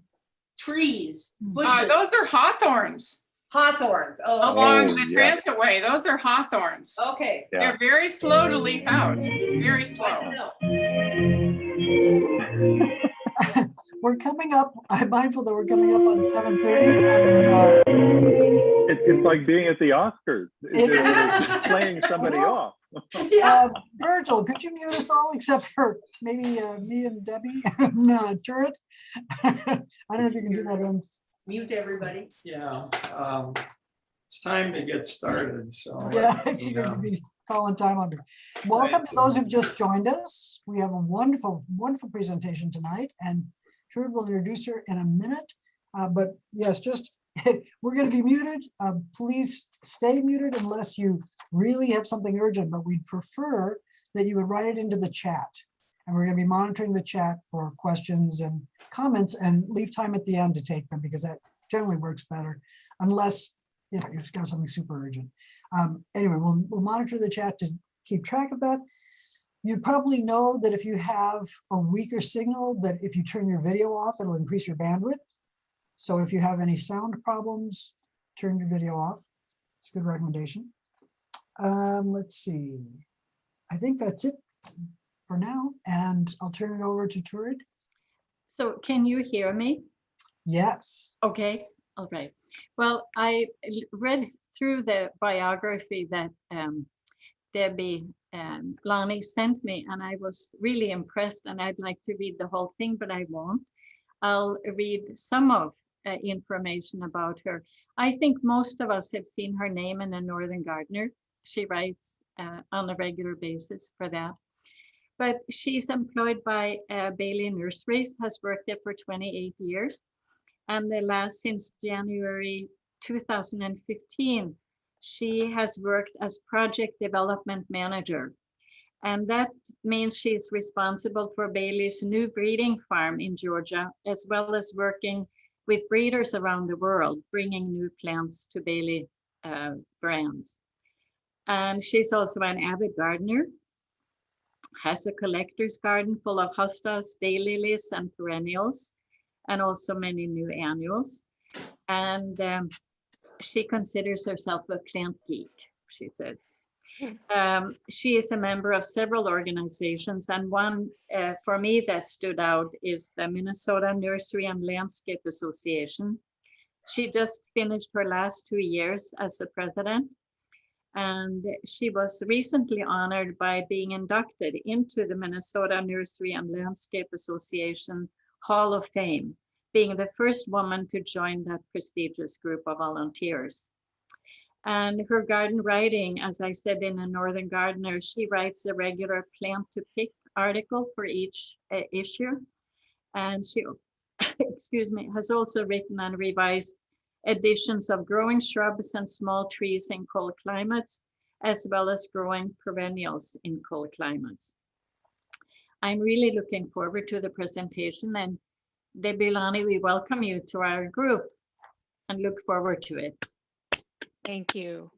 trees, bushes. Those are hawthorns Hawthorns. Oh, along Oh, the yeah. transit way. Those are hawthorns. okay. Yeah. They're very slow to leaf out. Very I slow. know. We're coming up, I'm mindful that we're coming up on 7:30. It's like being at the Oscars. It They're playing somebody off. Virgil, could you mute us all except for maybe me and Debbie and Turret? I don't know if you can do that on. Mute everybody. Yeah, it's time to get started, so. Yeah, I figured you'd be calling time under. Welcome to those who've just joined us. We have a wonderful, wonderful presentation tonight, and Turret will introduce her in a minute. But yes, just we're going to be muted. Please stay muted unless you really have something urgent, but we'd prefer that you would write it into the chat. And we're going to be monitoring the chat for questions and comments, and leave time at the end to take them, because that generally works better, unless you've got something super urgent. Anyway, we'll monitor the chat to keep track of that. You probably know that if you have a weaker signal, that if you turn your video off, it'll increase your bandwidth. So if you have any sound problems, turn your video off. It's a good recommendation. Let's see. I think that's it for now, and I'll turn it over to Turid. So can you hear me? Yes. Okay, all right. Well, I read through the biography that Debbie Lonnie sent me, and I was really impressed, and I'd like to read the whole thing, but I won't. I'll read some of information about her. I think most of us have seen her name in the Northern Gardener. She writes on a regular basis for that. But she's employed by Bailey Nurseries, has worked there for 28 years. And the last, since January 2015, she has worked as project development manager. And that means she's responsible for Bailey's new breeding farm in Georgia, as well as working with breeders around the world, bringing new plants to Bailey brands. And she's also an avid gardener, has a collector's garden full of hostas, daylilies, and perennials, and also many new annuals. And she considers herself a plant geek, she says. She is a member of several organizations, and one for me that stood out is the Minnesota Nursery and Landscape Association. She just finished her last 2 years as the president, and she was recently honored by being inducted into the Minnesota Nursery and Landscape Association Hall of Fame, being the first woman to join that prestigious group of volunteers. And her garden writing, as I said in the Northern Gardener, she writes a regular plant to pick article for each issue. And she, excuse me, has also written and revised editions of growing shrubs and small trees in cold climates, as well as growing perennials in cold climates. I'm really looking forward to the presentation, and Debbie Lonnie, we welcome you to our group and look forward to it. Thank you.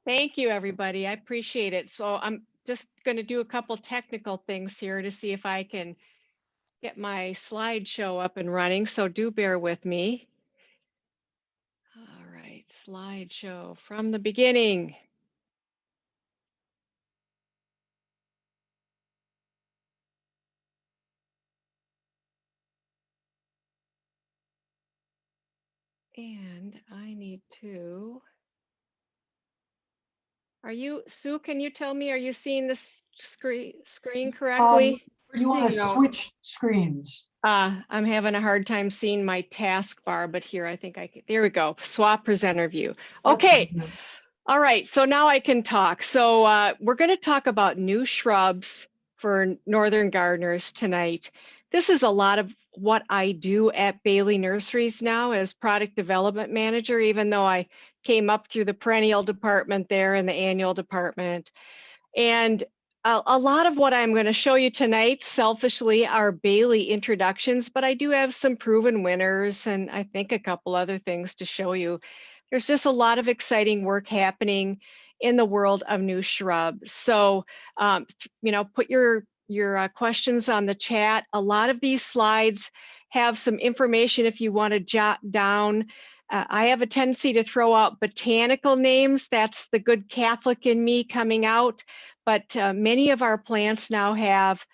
Thank you, everybody. I appreciate it. So I'm just going to do a couple technical things here to see if I can get my slideshow up and running. So do bear with me. All right, slideshow from the beginning. And I need to. Are you, Sue, can you tell me, are you seeing this screen correctly? You want to switch screens. I'm having a hard time seeing my taskbar, but here I think I can, there we go, swap presenter view. Okay, all right, so now I can talk. So we're going to talk about new shrubs for Northern gardeners tonight. This is a lot of what I do at Bailey Nurseries now as product development manager, even though I came up through the perennial department there and the annual department. And a lot of what I'm going to show you tonight, selfishly, are Bailey introductions, but I do have some proven winners and I think a couple other things to show you. There's just a lot of exciting work happening in the world of new shrubs. So, put your questions on the chat. A lot of these slides have some information if you want to jot down. I have a tendency to throw out botanical names. That's the good Catholic in me coming out. But many of our plants now have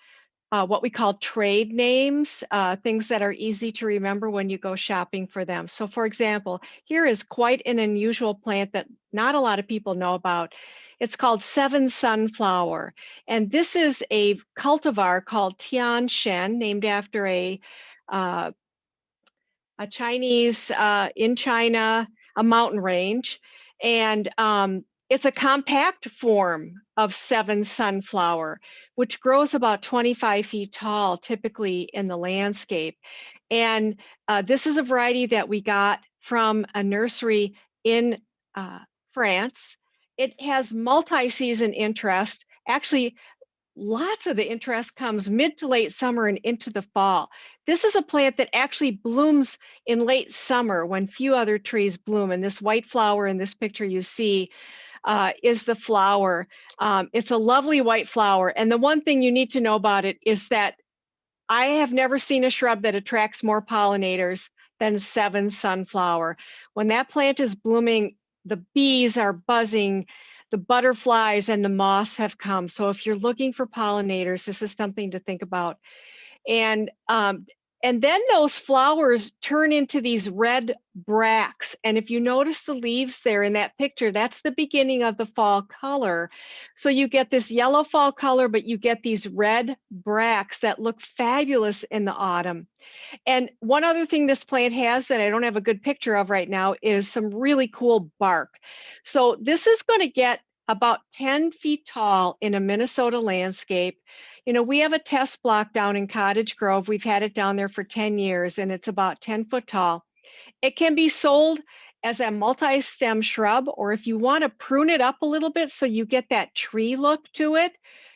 what we call trade names, things that are easy to remember when you go shopping for them. So for example, here is quite an unusual plant that not a lot of people know about. It's called Seven Sunflower. And this is a cultivar called Tian Shen, named after a Chinese, in China, a mountain range. And it's a compact form of Seven Sunflower, which grows about 25 feet tall, typically in the landscape. And this is a variety that we got from a nursery in France. It has multi-season interest. Actually, lots of the interest comes mid to late summer and into the fall. This is a plant that actually blooms in late summer when few other trees bloom. And this white flower in this picture you see is the flower. It's a lovely white flower. And the one thing you need to know about it is that I have never seen a shrub that attracts more pollinators than Seven Sunflower. When that plant is blooming, the bees are buzzing, the butterflies and the moths have come. So if you're looking for pollinators, this is something to think about. And then those flowers turn into these red bracts. And if you notice the leaves there in that picture, that's the beginning of the fall color. So you get this yellow fall color, but you get these red bracts that look fabulous in the autumn. And one other thing this plant has that I don't have a good picture of right now is some really cool bark. So this is going to get about 10 feet tall in a Minnesota landscape. You know, we have a test block down in Cottage Grove. We've had it down there for 10 years and it's about 10 foot tall. It can be sold as a multi-stem shrub, or if you want to prune it up a little bit so you get that tree look to it,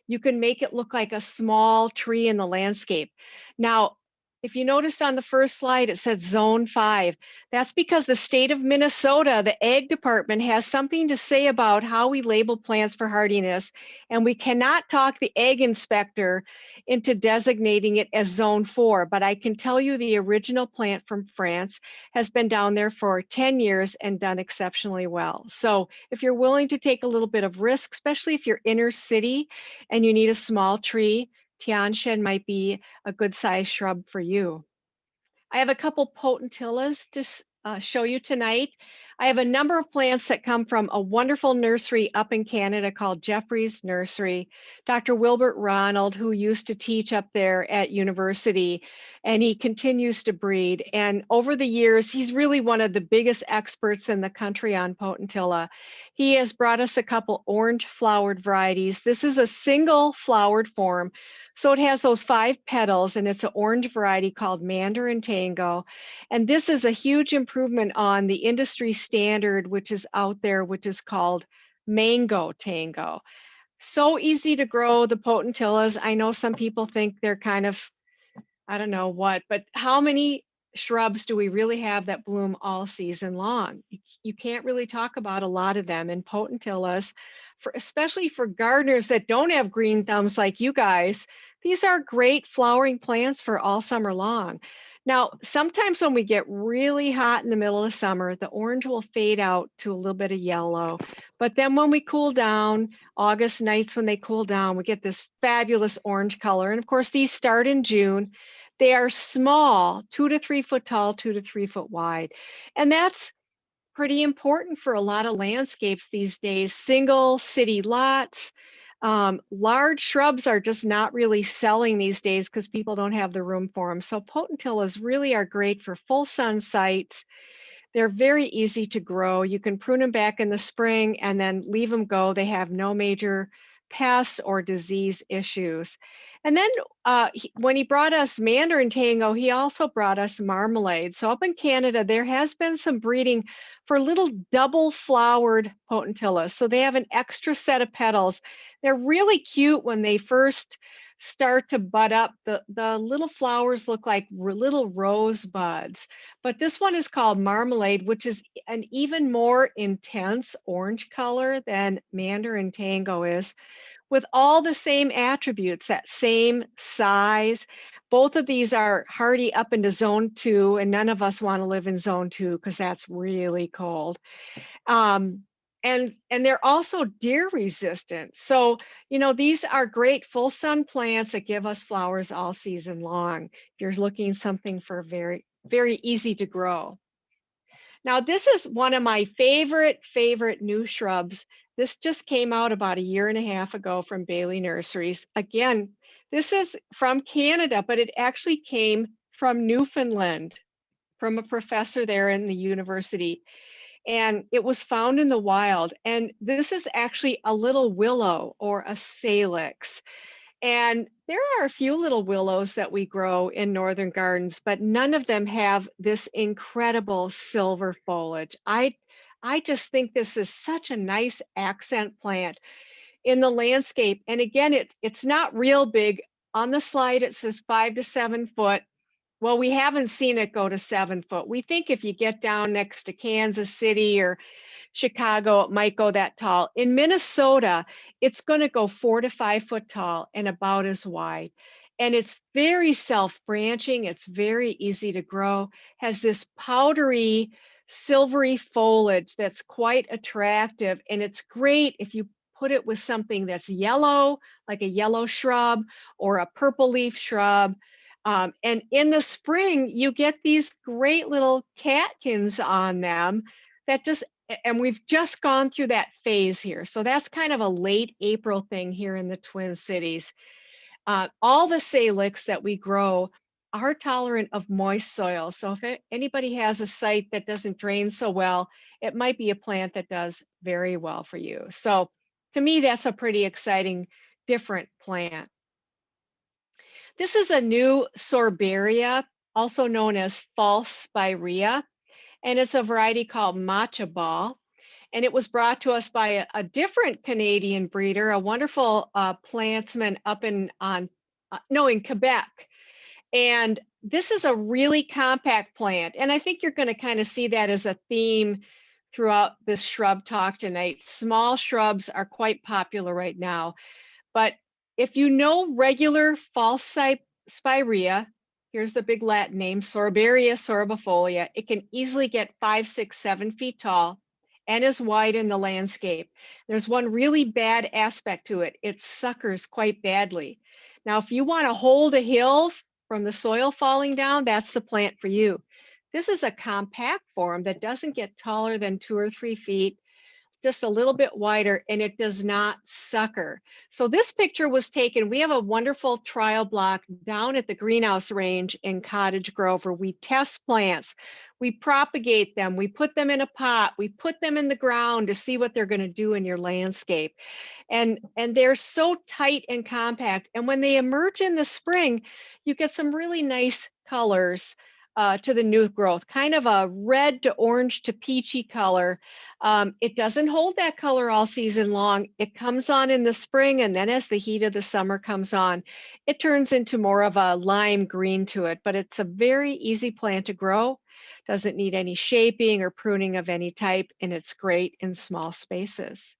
you can make it look like a small tree in the landscape. Now, if you noticed on the first slide, it said Zone 5. That's because the state of Minnesota, the Ag Department, has something to say about how we label plants for hardiness, and we cannot talk the Ag Inspector into designating it as Zone 4. But I can tell you the original plant from France has been down there for 10 years and done exceptionally well. So if you're willing to take a little bit of risk, especially if you're inner city and you need a small tree, Tian Shen might be a good size shrub for you. I have a couple potentillas to show you tonight. I have a number of plants that come from a wonderful nursery up in Canada called Jeffrey's Nursery. Dr. Wilbert Ronald, who used to teach up there at university, and he continues to breed. And over the years, he's really one of the biggest experts in the country on potentilla. He has brought us a couple orange flowered varieties. This is a single flowered form. So it has those 5 petals and it's an orange variety called Mandarin Tango. And this is a huge improvement on the industry standard, which is out there, which is called Mango Tango. So easy to grow the potentillas. I know some people think they're kind of, I don't know what, but how many shrubs do we really have that bloom all season long? You can't really talk about a lot of them. And potentillas, especially for gardeners that don't have green thumbs like you guys, these are great flowering plants for all summer long. Now, sometimes when we get really hot in the middle of summer, the orange will fade out to a little bit of yellow. But then when we cool down, August nights when they cool down, we get this fabulous orange color. And of course, these start in June. They are small, 2 to 3 foot tall, 2 to 3 foot wide. And that's pretty important for a lot of landscapes these days. Single city lots, large shrubs are just not really selling these days because people don't have the room for them. So potentillas really are great for full sun sites. They're very easy to grow. You can prune them back in the spring and then leave them go. They have no major pests or disease issues. And then when he brought us Mandarin Tango, he also brought us Marmalade. So up in Canada, there has been some breeding for little double flowered Potentillas. So they have an extra set of petals. They're really cute when they first start to bud up. The little flowers look like little rosebuds. But this one is called Marmalade, which is an even more intense orange color than Mandarin Tango is, with all the same attributes, that same size. Both of these are hardy up into zone 2, and none of us want to live in zone 2 because that's really cold. And they're also deer resistant. So, you know, these are great full sun plants that give us flowers all season long. If you're looking something for very, very easy to grow. Now, this is one of my favorite new shrubs. This just came out about 1.5 years ago from Bailey Nurseries. Again, this is from Canada, but it actually came from Newfoundland, from a professor there in the university. And it was found in the wild. And this is actually a little willow or a salix. And there are a few little willows that we grow in northern gardens, but none of them have this incredible silver foliage. I just think this is such a nice accent plant in the landscape. And again, it's not real big. On the slide, it says 5 to 7 foot. Well, we haven't seen it go to 7 foot. We think if you get down next to Kansas City or Chicago, it might go that tall. In Minnesota, it's going to go 4 to 5 foot tall and about as wide. And it's very self-branching. It's very easy to grow, has this powdery, silvery foliage that's quite attractive. And it's great if you put it with something that's yellow, like a yellow shrub or a purple leaf shrub. And in the spring, you get these great little catkins on them that just, and we've just gone through that phase here. So that's kind of a late April thing here in the Twin Cities. All the salix that we grow are tolerant of moist soil. So if anybody has a site that doesn't drain so well, it might be a plant that does very well for you. So to me, that's a pretty exciting, different plant. This is a new Sorbaria, also known as false spirea, and it's a variety called Matcha Ball. And it was brought to us by a different Canadian breeder, a wonderful plantsman up in Quebec. And this is a really compact plant. And I think you're going to kind of see that as a theme throughout this shrub talk tonight. Small shrubs are quite popular right now. But if you know regular false spirea, here's the big Latin name, Sorbaria sorbifolia, it can easily get 5, 6, 7 feet tall and is wide in the landscape. There's one really bad aspect to it. It suckers quite badly. Now, if you want to hold a hill from the soil falling down, that's the plant for you. This is a compact form that doesn't get taller than 2 or 3 feet, just a little bit wider, and it does not sucker. So this picture was taken, we have a wonderful trial block down at the greenhouse range in Cottage Grove where we test plants, we propagate them, we put them in a pot, we put them in the ground to see what they're gonna do in your landscape. And they're so tight and compact. And when they emerge in the spring, you get some really nice colors to the new growth, kind of a red to orange to peachy color. It doesn't hold that color all season long. It comes on in the spring, and then as the heat of the summer comes on, it turns into more of a lime green to it, but it's a very easy plant to grow. Doesn't need any shaping or pruning of any type, and it's great in small spaces.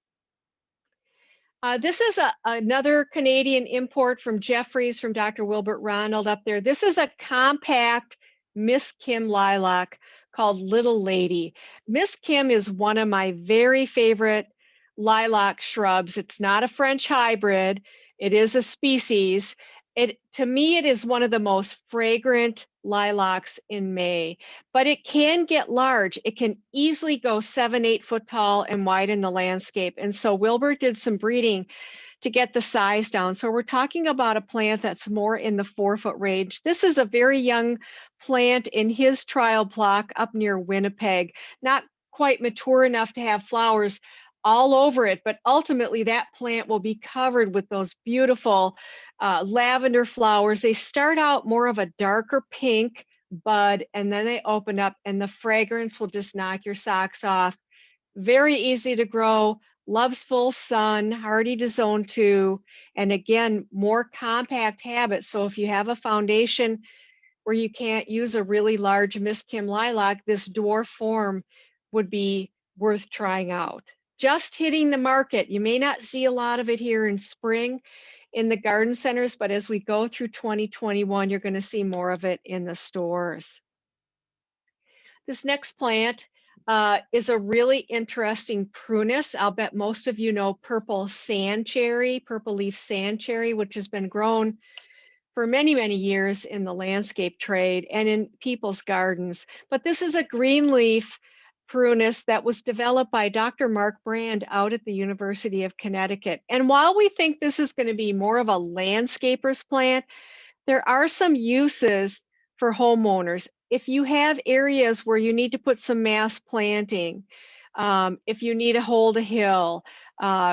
This is another Canadian import from Jeffries, from Dr. Wilbert Ronald up there. This is a compact Miss Kim lilac called Little Lady. Miss Kim is one of my very favorite lilac shrubs. It's not a French hybrid. It is a species. To me, it is one of the most fragrant lilacs in May, but it can get large. It can easily go 7, 8 foot tall and wide in the landscape. And so Wilbert did some breeding to get the size down. So we're talking about a plant that's more in the 4 foot range. This is a very young plant in his trial block up near Winnipeg, not quite mature enough to have flowers. all over it, but ultimately that plant will be covered with those beautiful lavender flowers. They start out more of a darker pink bud, and then they open up, and the fragrance will just knock your socks off. Very easy to grow, loves full sun, hardy to zone 2, and again, more compact habits. So if you have a foundation where you can't use a really large Miss Kim lilac, this dwarf form would be worth trying out. Just hitting the market. You may not see a lot of it here in spring in the garden centers, but as we go through 2021, you're going to see more of it in the stores. This next plant is a really interesting prunus. I'll bet most of you know purple sand cherry, purple leaf sand cherry, which has been grown for many, many years in the landscape trade and in people's gardens. But this is a green leaf prunus that was developed by Dr. Mark Brand out at the University of Connecticut. And while we think this is going to be more of a landscaper's plant, there are some uses for homeowners. If you have areas where you need to put some mass planting, if you need to hold a hill,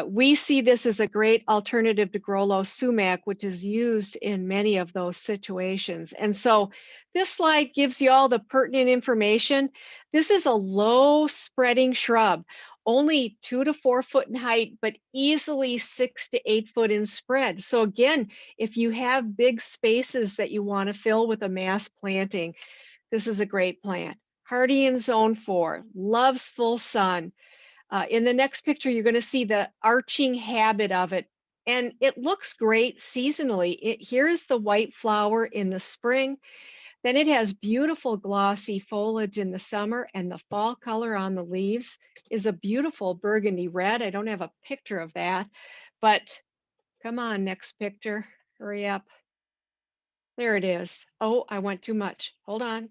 we see this as a great alternative to Grollo sumac, which is used in many of those situations. And so this slide gives you all the pertinent information. This is a low spreading shrub, only 2 to 4 foot in height, but easily 6 to 8 foot in spread. So again, if you have big spaces that you want to fill with a mass planting, this is a great plant. Hardy in zone 4, loves full sun. In the next picture, you're going to see the arching habit of it. And it looks great seasonally. Here is the white flower in the spring. Then it has beautiful glossy foliage in the summer, and the fall color on the leaves is a beautiful burgundy red. I don't have a picture of that, but come on, next picture. Hurry up. There it is. Oh, I went too much. Hold on.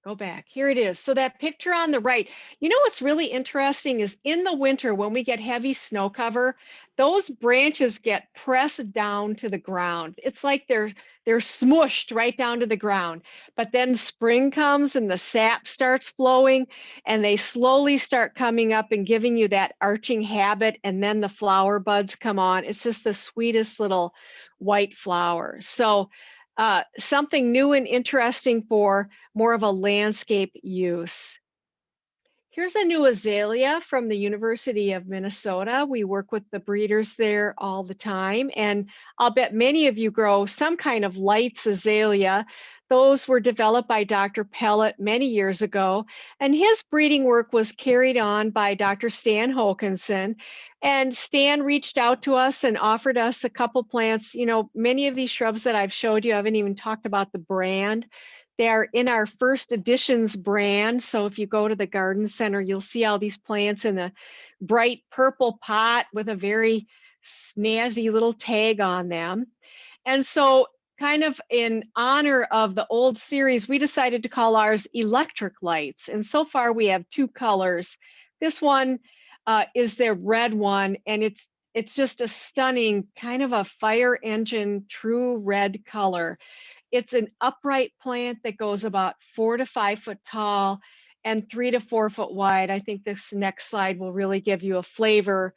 Go back. Here it is. So that picture on the right, you know what's really interesting is in the winter when we get heavy snow cover, those branches get pressed down to the ground. It's like they're smushed right down to the ground. But then spring comes and the sap starts flowing and they slowly start coming up and giving you that arching habit, and then the flower buds come on. It's just the sweetest little white flowers. So something new and interesting for more of a landscape use. Here's a new azalea from the University of Minnesota. We work with the breeders there all the time, and I'll bet many of you grow some kind of lights azalea. Those were developed by Dr. Pellet many years ago, and his breeding work was carried on by Dr. Stan Hokanson. And Stan reached out to us and offered us a couple plants. You know, many of these shrubs that I've showed you, I haven't even talked about the brand. They are in our first editions brand. So if you go to the garden center, you'll see all these plants in a bright purple pot with a very snazzy little tag on them. And so kind of in honor of the old series, we decided to call ours Electric Lights. And so far we have 2 colors. This one is their red one, and it's just a stunning kind of a fire engine true red color. It's an upright plant that goes about 4 to 5 foot tall and 3 to 4 foot wide. I think this next slide will really give you a flavor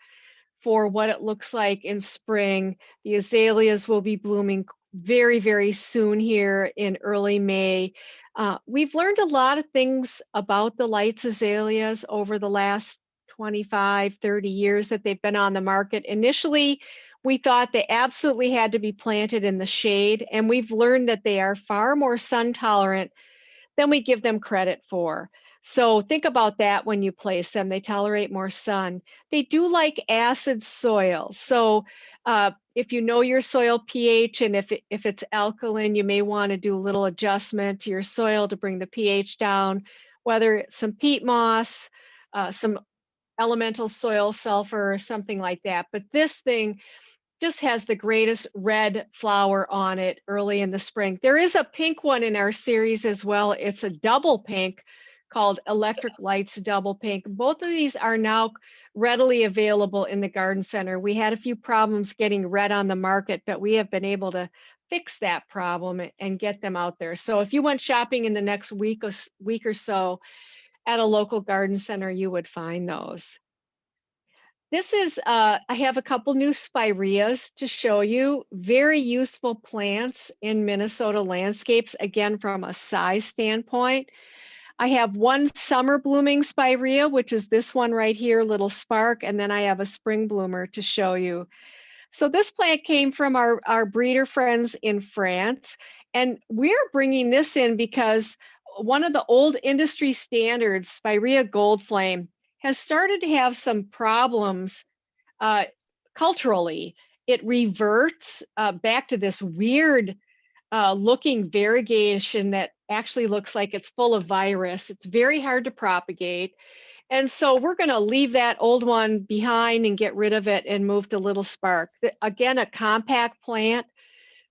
for what it looks like in spring. The azaleas will be blooming very, very soon here in early May. We've learned a lot of things about the lights azaleas over the last 25, 30 years that they've been on the market. Initially, we thought they absolutely had to be planted in the shade, and we've learned that they are far more sun tolerant than we give them credit for. So think about that when you place them. They tolerate more sun. They do like acid soil. So if you know your soil pH, and if it's alkaline, you may want to do a little adjustment to your soil to bring the pH down, whether it's some peat moss, some elemental soil sulfur, or something like that. But this thing just has the greatest red flower on it early in the spring. There is a pink one in our series as well. It's a double pink called Electric Lights Double Pink. Both of these are now readily available in the garden center. We had a few problems getting red on the market, but we have been able to fix that problem and get them out there. So if you went shopping in the next week or so, at a local garden center, you would find those. This is, I have a couple new spireas to show you. Very useful plants in Minnesota landscapes, again, from a size standpoint. I have one summer blooming spirea, which is this one right here, Little Spark, and then I have a spring bloomer to show you. So this plant came from our breeder friends in France, and we're bringing this in because one of the old industry standards, Spirea Gold Flame, has started to have some problems culturally. It reverts back to this weird looking variegation that actually looks like it's full of virus. It's very hard to propagate. And so we're going to leave that old one behind and get rid of it and move to Little Spark. Again, a compact plant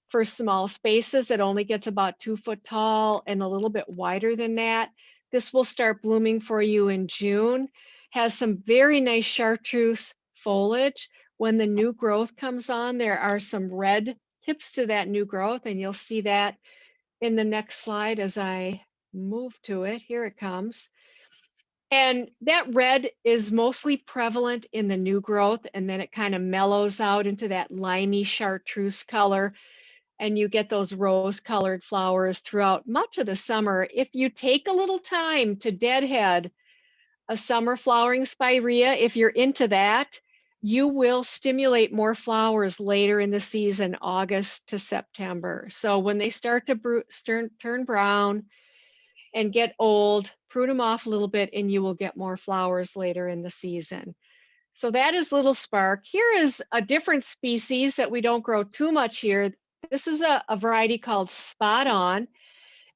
for small spaces that only gets about 2 foot tall and a little bit wider than that. This will start blooming for you in June. Has some very nice chartreuse foliage. When the new growth comes on, there are some red tips to that new growth, and you'll see that in the next slide as I move to it. Here it comes. And that red is mostly prevalent in the new growth, and then it kind of mellows out into that limey chartreuse color, and you get those rose-colored flowers throughout much of the summer. If you take a little time to deadhead a summer flowering spirea, if you're into that, you will stimulate more flowers later in the season, August to September. So when they start to turn brown and get old, prune them off a little bit and you will get more flowers later in the season. So that is Little Spark. Here is a different species that we don't grow too much here. This is a variety called Spot On,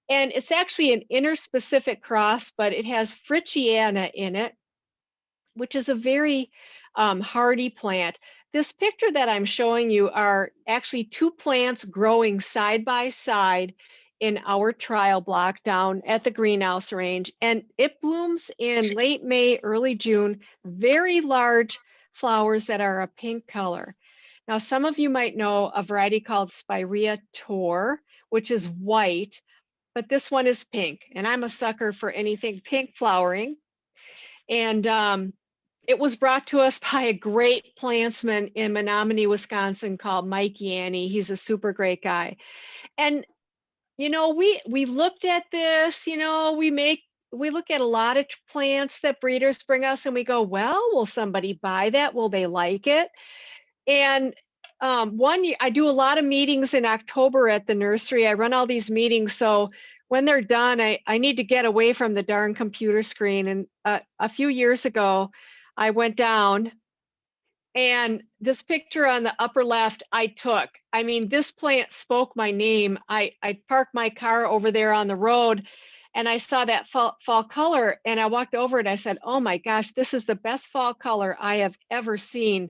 and it's actually an interspecific cross, but it has Frichiana in it, which is a very hardy plant. This picture that I'm showing you are actually two plants growing side by side in our trial block down at the greenhouse range, and it blooms in late May, early June, very large flowers that are a pink color. Now, some of you might know a variety called Spirea Tor, which is white, but this one is pink, and I'm a sucker for anything pink flowering. And it was brought to us by a great plantsman in Menominee, Wisconsin called Mike Yanni. He's a super great guy. And, you know, we looked at this, you know, we look at a lot of plants that breeders bring us and we go, well, will somebody buy that? Will they like it? And one year, I do a lot of meetings in October at the nursery. I run all these meetings. So when they're done, I need to get away from the darn computer screen. And a few years ago, I went down, and this picture on the upper left I took. I mean, this plant spoke my name. I parked my car over there on the road, and I saw that fall color, and I walked over and I said, oh my gosh, this is the best fall color I have ever seen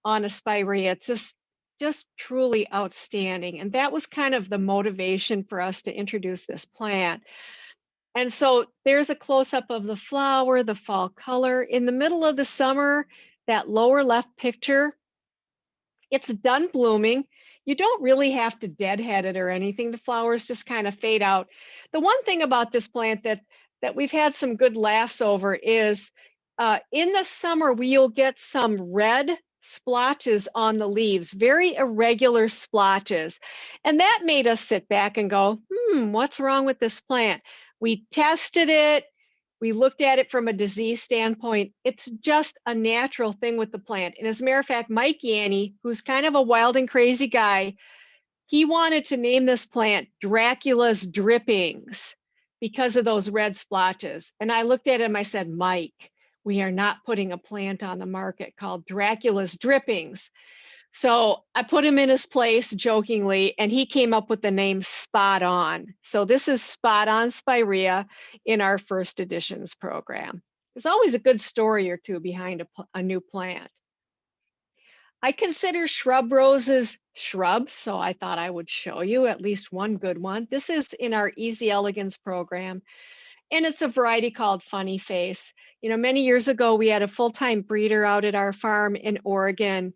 on a spirea. It's just truly outstanding. And that was kind of the motivation for us to introduce this plant. And so there's a close-up of the flower, the fall color. In the middle of the summer, that lower left picture, it's done blooming. You don't really have to deadhead it or anything. The flowers just kind of fade out. The one thing about this plant that we've had some good laughs over is in the summer, we'll get some red splotches on the leaves, very irregular splotches. And that made us sit back and go, what's wrong with this plant? We tested it. We looked at it from a disease standpoint. It's just a natural thing with the plant. And as a matter of fact, Mike Yanni, who's kind of a wild and crazy guy, he wanted to name this plant Dracula's Drippings because of those red splotches. And I looked at him, I said, Mike, we are not putting a plant on the market called Dracula's Drippings. So I put him in his place jokingly, and he came up with the name Spot On. So this is Spot On Spirea in our first editions program. There's always a good story or two behind a new plant. I consider shrub roses shrubs, so I thought I would show you at least one good one. This is in our Easy Elegance program, and it's a variety called Funny Face. You know, many years ago, we had a full-time breeder out at our farm in Oregon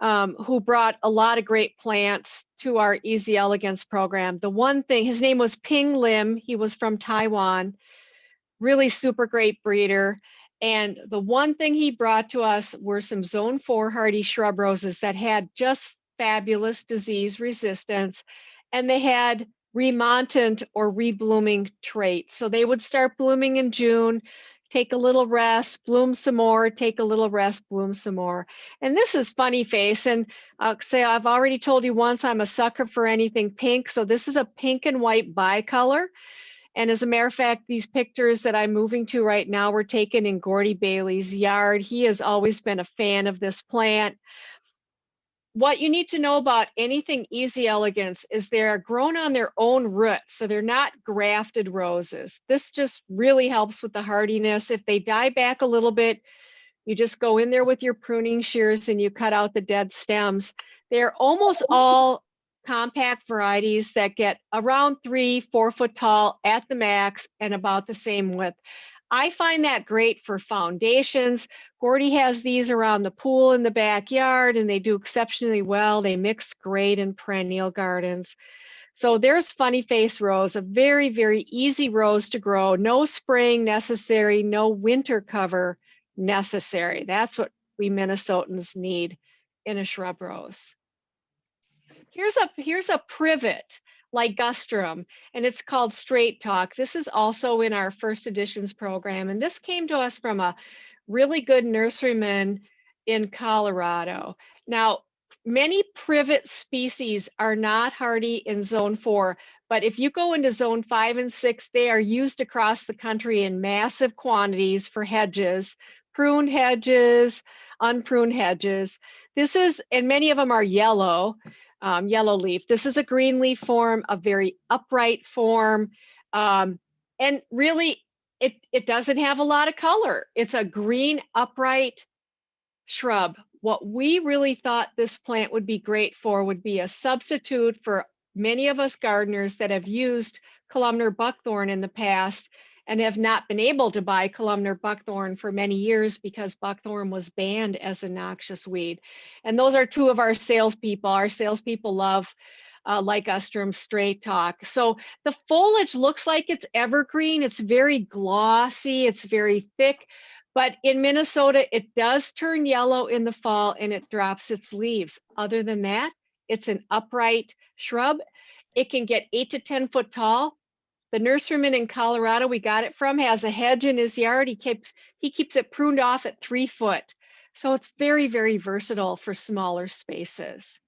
who brought a lot of great plants to our Easy Elegance program. The one thing, his name was Ping Lim. He was from Taiwan. really super great breeder. And the one thing he brought to us were some zone 4 hardy shrub roses that had just fabulous disease resistance, and they had remontant or reblooming traits. So they would start blooming in June, take a little rest, bloom some more, take a little rest, bloom some more. And this is Funny Face. And I'll say, I've already told you once, I'm a sucker for anything pink. So this is a pink and white bicolor. And as a matter of fact, these pictures that I'm moving to right now were taken in Gordy Bailey's yard. He has always been a fan of this plant. What you need to know about anything Easy Elegance is they're grown on their own roots, so they're not grafted roses. This just really helps with the hardiness. If they die back a little bit, you just go in there with your pruning shears and you cut out the dead stems. They're almost all compact varieties that get around 3-4 foot tall at the max and about the same width. I find that great for foundations. Gordy has these around the pool in the backyard, and they do exceptionally well. They mix great in perennial gardens. So there's Funny Face Rose, a very, very easy rose to grow. No spraying necessary, no winter cover necessary. That's what we Minnesotans need in a shrub rose. Here's a privet ligustrum, and it's called Straight Talk. This is also in our first editions program, and this came to us from a really good nurseryman in Colorado. Now, many privet species are not hardy in zone 4, but if you go into zone 5 and 6, they are used across the country in massive quantities for hedges, pruned hedges, unpruned hedges. This is, and many of them are yellow leaf. This is a green leaf form, a very upright form. And really, it doesn't have a lot of color. It's a green upright shrub. What we really thought this plant would be great for would be a substitute for many of us gardeners that have used columnar buckthorn in the past and have not been able to buy columnar buckthorn for many years because buckthorn was banned as a noxious weed. And those are two of our salespeople. Our salespeople love ligustrum Straight Talk. So the foliage looks like it's evergreen. It's very glossy. It's very thick. But in Minnesota, it does turn yellow in the fall and it drops its leaves. Other than that, it's an upright shrub. It can get 8 to 10 foot tall. The nurseryman in Colorado we got it from has a hedge in his yard. He keeps it pruned off at 3 foot. So it's very, very versatile for smaller spaces.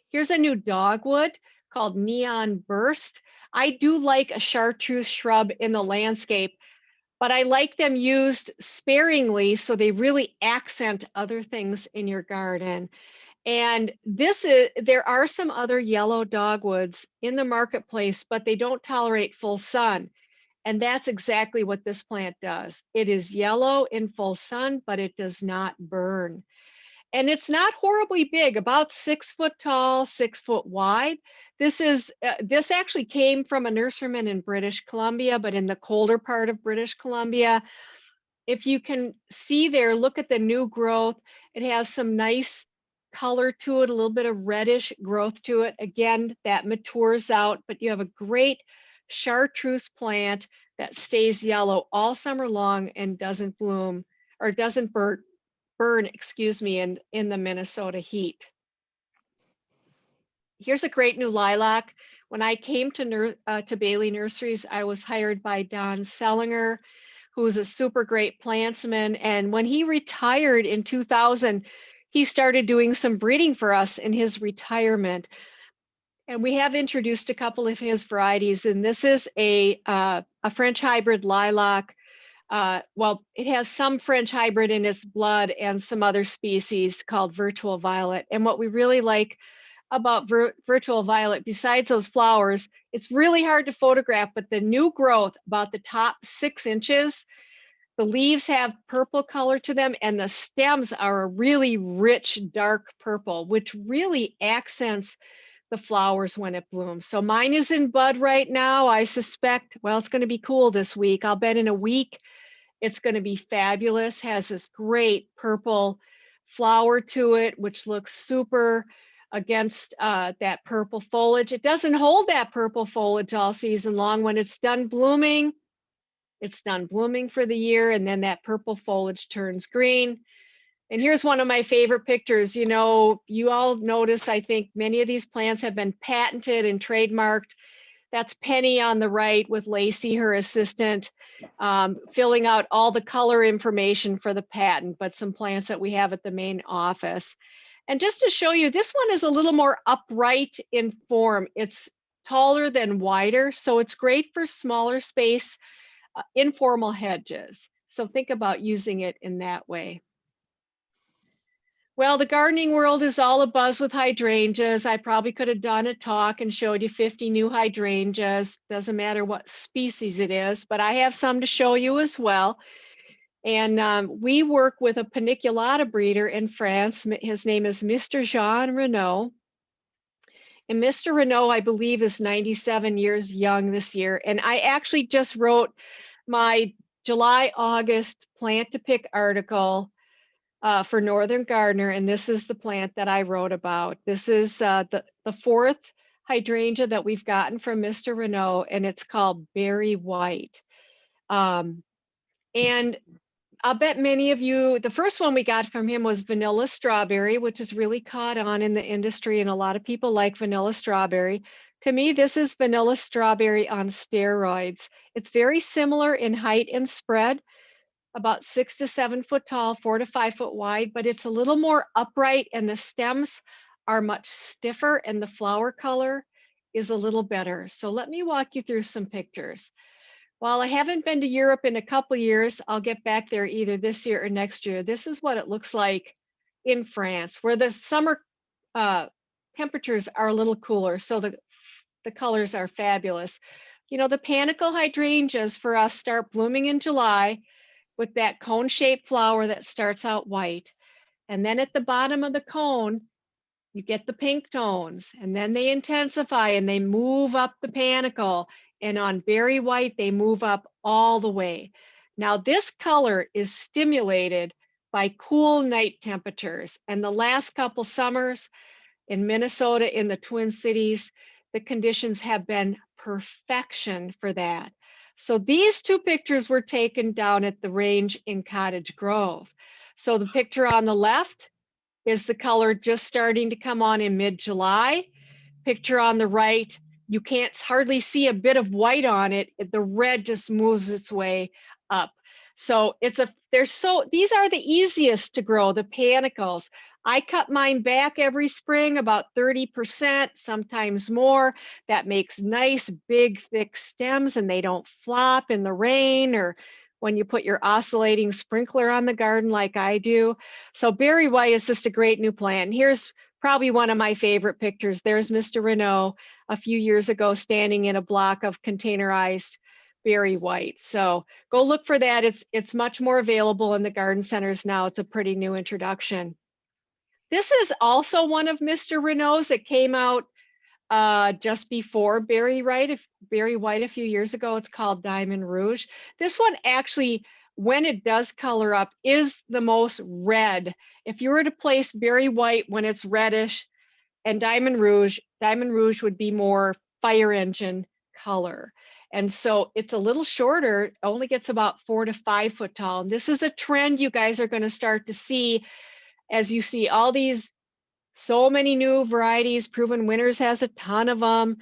Here's a new dogwood called Neon Burst. I do like a chartreuse shrub in the landscape, but I like them used sparingly so they really accent other things in your garden. And there are some other yellow dogwoods in the marketplace, but they don't tolerate full sun. And that's exactly what this plant does. It is yellow in full sun, but it does not burn. And it's not horribly big, about 6 foot tall, 6 foot wide. This actually came from a nurseryman in British Columbia, but in the colder part of British Columbia. If you can see there, look at the new growth. It has some nice color to it, a little bit of reddish growth to it. Again, that matures out, but you have a great chartreuse plant that stays yellow all summer long and doesn't bloom or doesn't burn, in the Minnesota heat. Here's a great new lilac. When I came to Bailey Nurseries, I was hired by Don Sellinger, who's a super great plantsman. And when he retired in 2000, he started doing some breeding for us in his retirement. And we have introduced a couple of his varieties. And this is a French hybrid lilac. Well, it has some French hybrid in its blood and some other species called Virtual Violet. And what we really like about Virtual Violet, besides those flowers, it's really hard to photograph, but the new growth, about the top 6 inches, the leaves have purple color to them and the stems are a really rich, dark purple, which really accents the flowers when it blooms. So mine is in bud right now. I suspect, well, it's going to be cool this week. I'll bet in a week it's going to be fabulous. Has this great purple flower to it, which looks super against that purple foliage. It doesn't hold that purple foliage all season long. When it's done blooming, It's done blooming for the year, and then that purple foliage turns green. And here's one of my favorite pictures. You know, you all notice, I think many of these plants have been patented and trademarked. That's Penny on the right with Lacey, her assistant, filling out all the color information for the patent, but some plants that we have at the main office. And just to show you, this one is a little more upright in form. It's taller than wider, so it's great for smaller space, informal hedges. So think about using it in that way. Well, the gardening world is all abuzz with hydrangeas. I probably could have done a talk and showed you 50 new hydrangeas. Doesn't matter what species it is, but I have some to show you as well. And we work with a paniculata breeder in France. His name is Mr. Jean Renaud. And Mr. Renaud, I believe, is 97 years young this year. And I actually just wrote my July-August plant to pick article for Northern Gardener, and this is the plant that I wrote about. This is the fourth hydrangea that we've gotten from Mr. Renaud, and it's called Berry White. And I'll bet many of you, the first one we got from him was Vanilla Strawberry, which has really caught on in the industry, and a lot of people like Vanilla Strawberry. To me, this is Vanilla Strawberry on steroids. It's very similar in height and spread, about 6 to 7 foot tall, 4 to 5 foot wide, but it's a little more upright and the stems are much stiffer and the flower color is a little better. So let me walk you through some pictures. While I haven't been to Europe in a couple years, I'll get back there either this year or next year. This is what it looks like in France, where the summer temperatures are a little cooler, so the colors are fabulous. You know, the panicle hydrangeas for us start blooming in July with that cone-shaped flower that starts out white. And then at the bottom of the cone, you get the pink tones, and then they intensify and they move up the panicle. And on Berry White, they move up all the way. Now, this color is stimulated by cool night temperatures. And the last couple summers in Minnesota, in the Twin Cities, the conditions have been perfection for that. So these two pictures were taken down at the range in Cottage Grove. So the picture on the left is the color just starting to come on in mid-July. Picture on the right, you can't hardly see a bit of white on it. The red just moves its way up. So these are the easiest to grow, the panicles. I cut mine back every spring about 30%, sometimes more. That makes nice, big, thick stems, and they don't flop in the rain or when you put your oscillating sprinkler on the garden like I do. So Berry White is just a great new plant. And here's probably one of my favorite pictures. There's Mr. Renaud a few years ago standing in a block of containerized Berry White. So go look for that. It's much more available in the garden centers now. It's a pretty new introduction. This is also one of Mr. Renaud's that came out just before Berry White a few years ago. It's called Diamond Rouge. This one actually, when it does color up, is the most red. If you were to place Berry White when it's reddish and Diamond Rouge would be more fire engine color. And so it's a little shorter, it only gets about 4 to 5 foot tall. And this is a trend you guys are going to start to see as you see all these, so many new varieties. Proven Winners has a ton of them,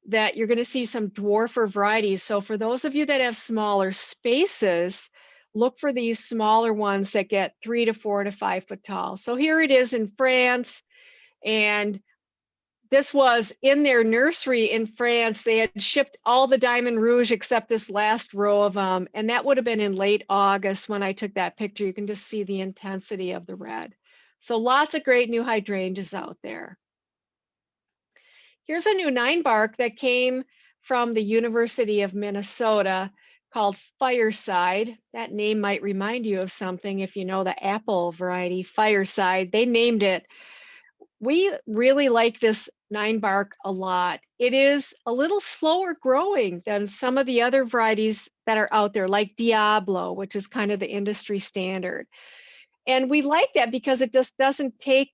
that you're going to see some dwarfer varieties. So for those of you that have smaller spaces, look for these smaller ones that get 3 to 4 to 5 foot tall. So here it is in France, and this was in their nursery in France. They had shipped all the Diamond Rouge except this last row of them, and that would have been in late August when I took that picture. You can just see the intensity of the red. So lots of great new hydrangeas out there. Here's a new 9-bark that came from the University of Minnesota called Fireside. That name might remind you of something if you know the apple variety, Fireside. They named it. We really like this 9-bark a lot. It is a little slower growing than some of the other varieties that are out there, like Diablo, which is kind of the industry standard. And we like that because it just doesn't take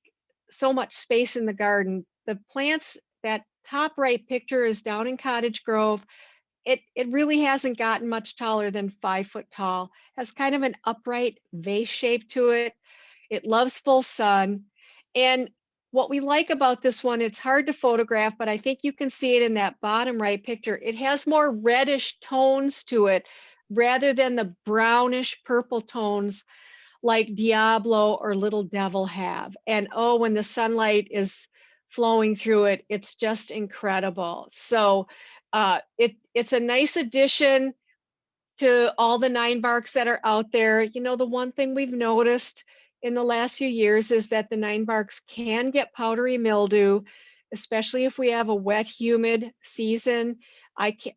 so much space in the garden. The plants, that top right picture is down in Cottage Grove, it really hasn't gotten much taller than 5 foot tall. Has kind of an upright vase shape to it. It loves full sun. And what we like about this one, it's hard to photograph, but I think you can see it in that bottom right picture. It has more reddish tones to it rather than the brownish purple tones like Diablo or Little Devil have. And oh, when the sunlight is flowing through it, it's just incredible. So it's a nice addition to all the 9-barks that are out there. You know, the one thing we've noticed in the last few years is that the 9-barks can get powdery mildew, especially if we have a wet, humid season.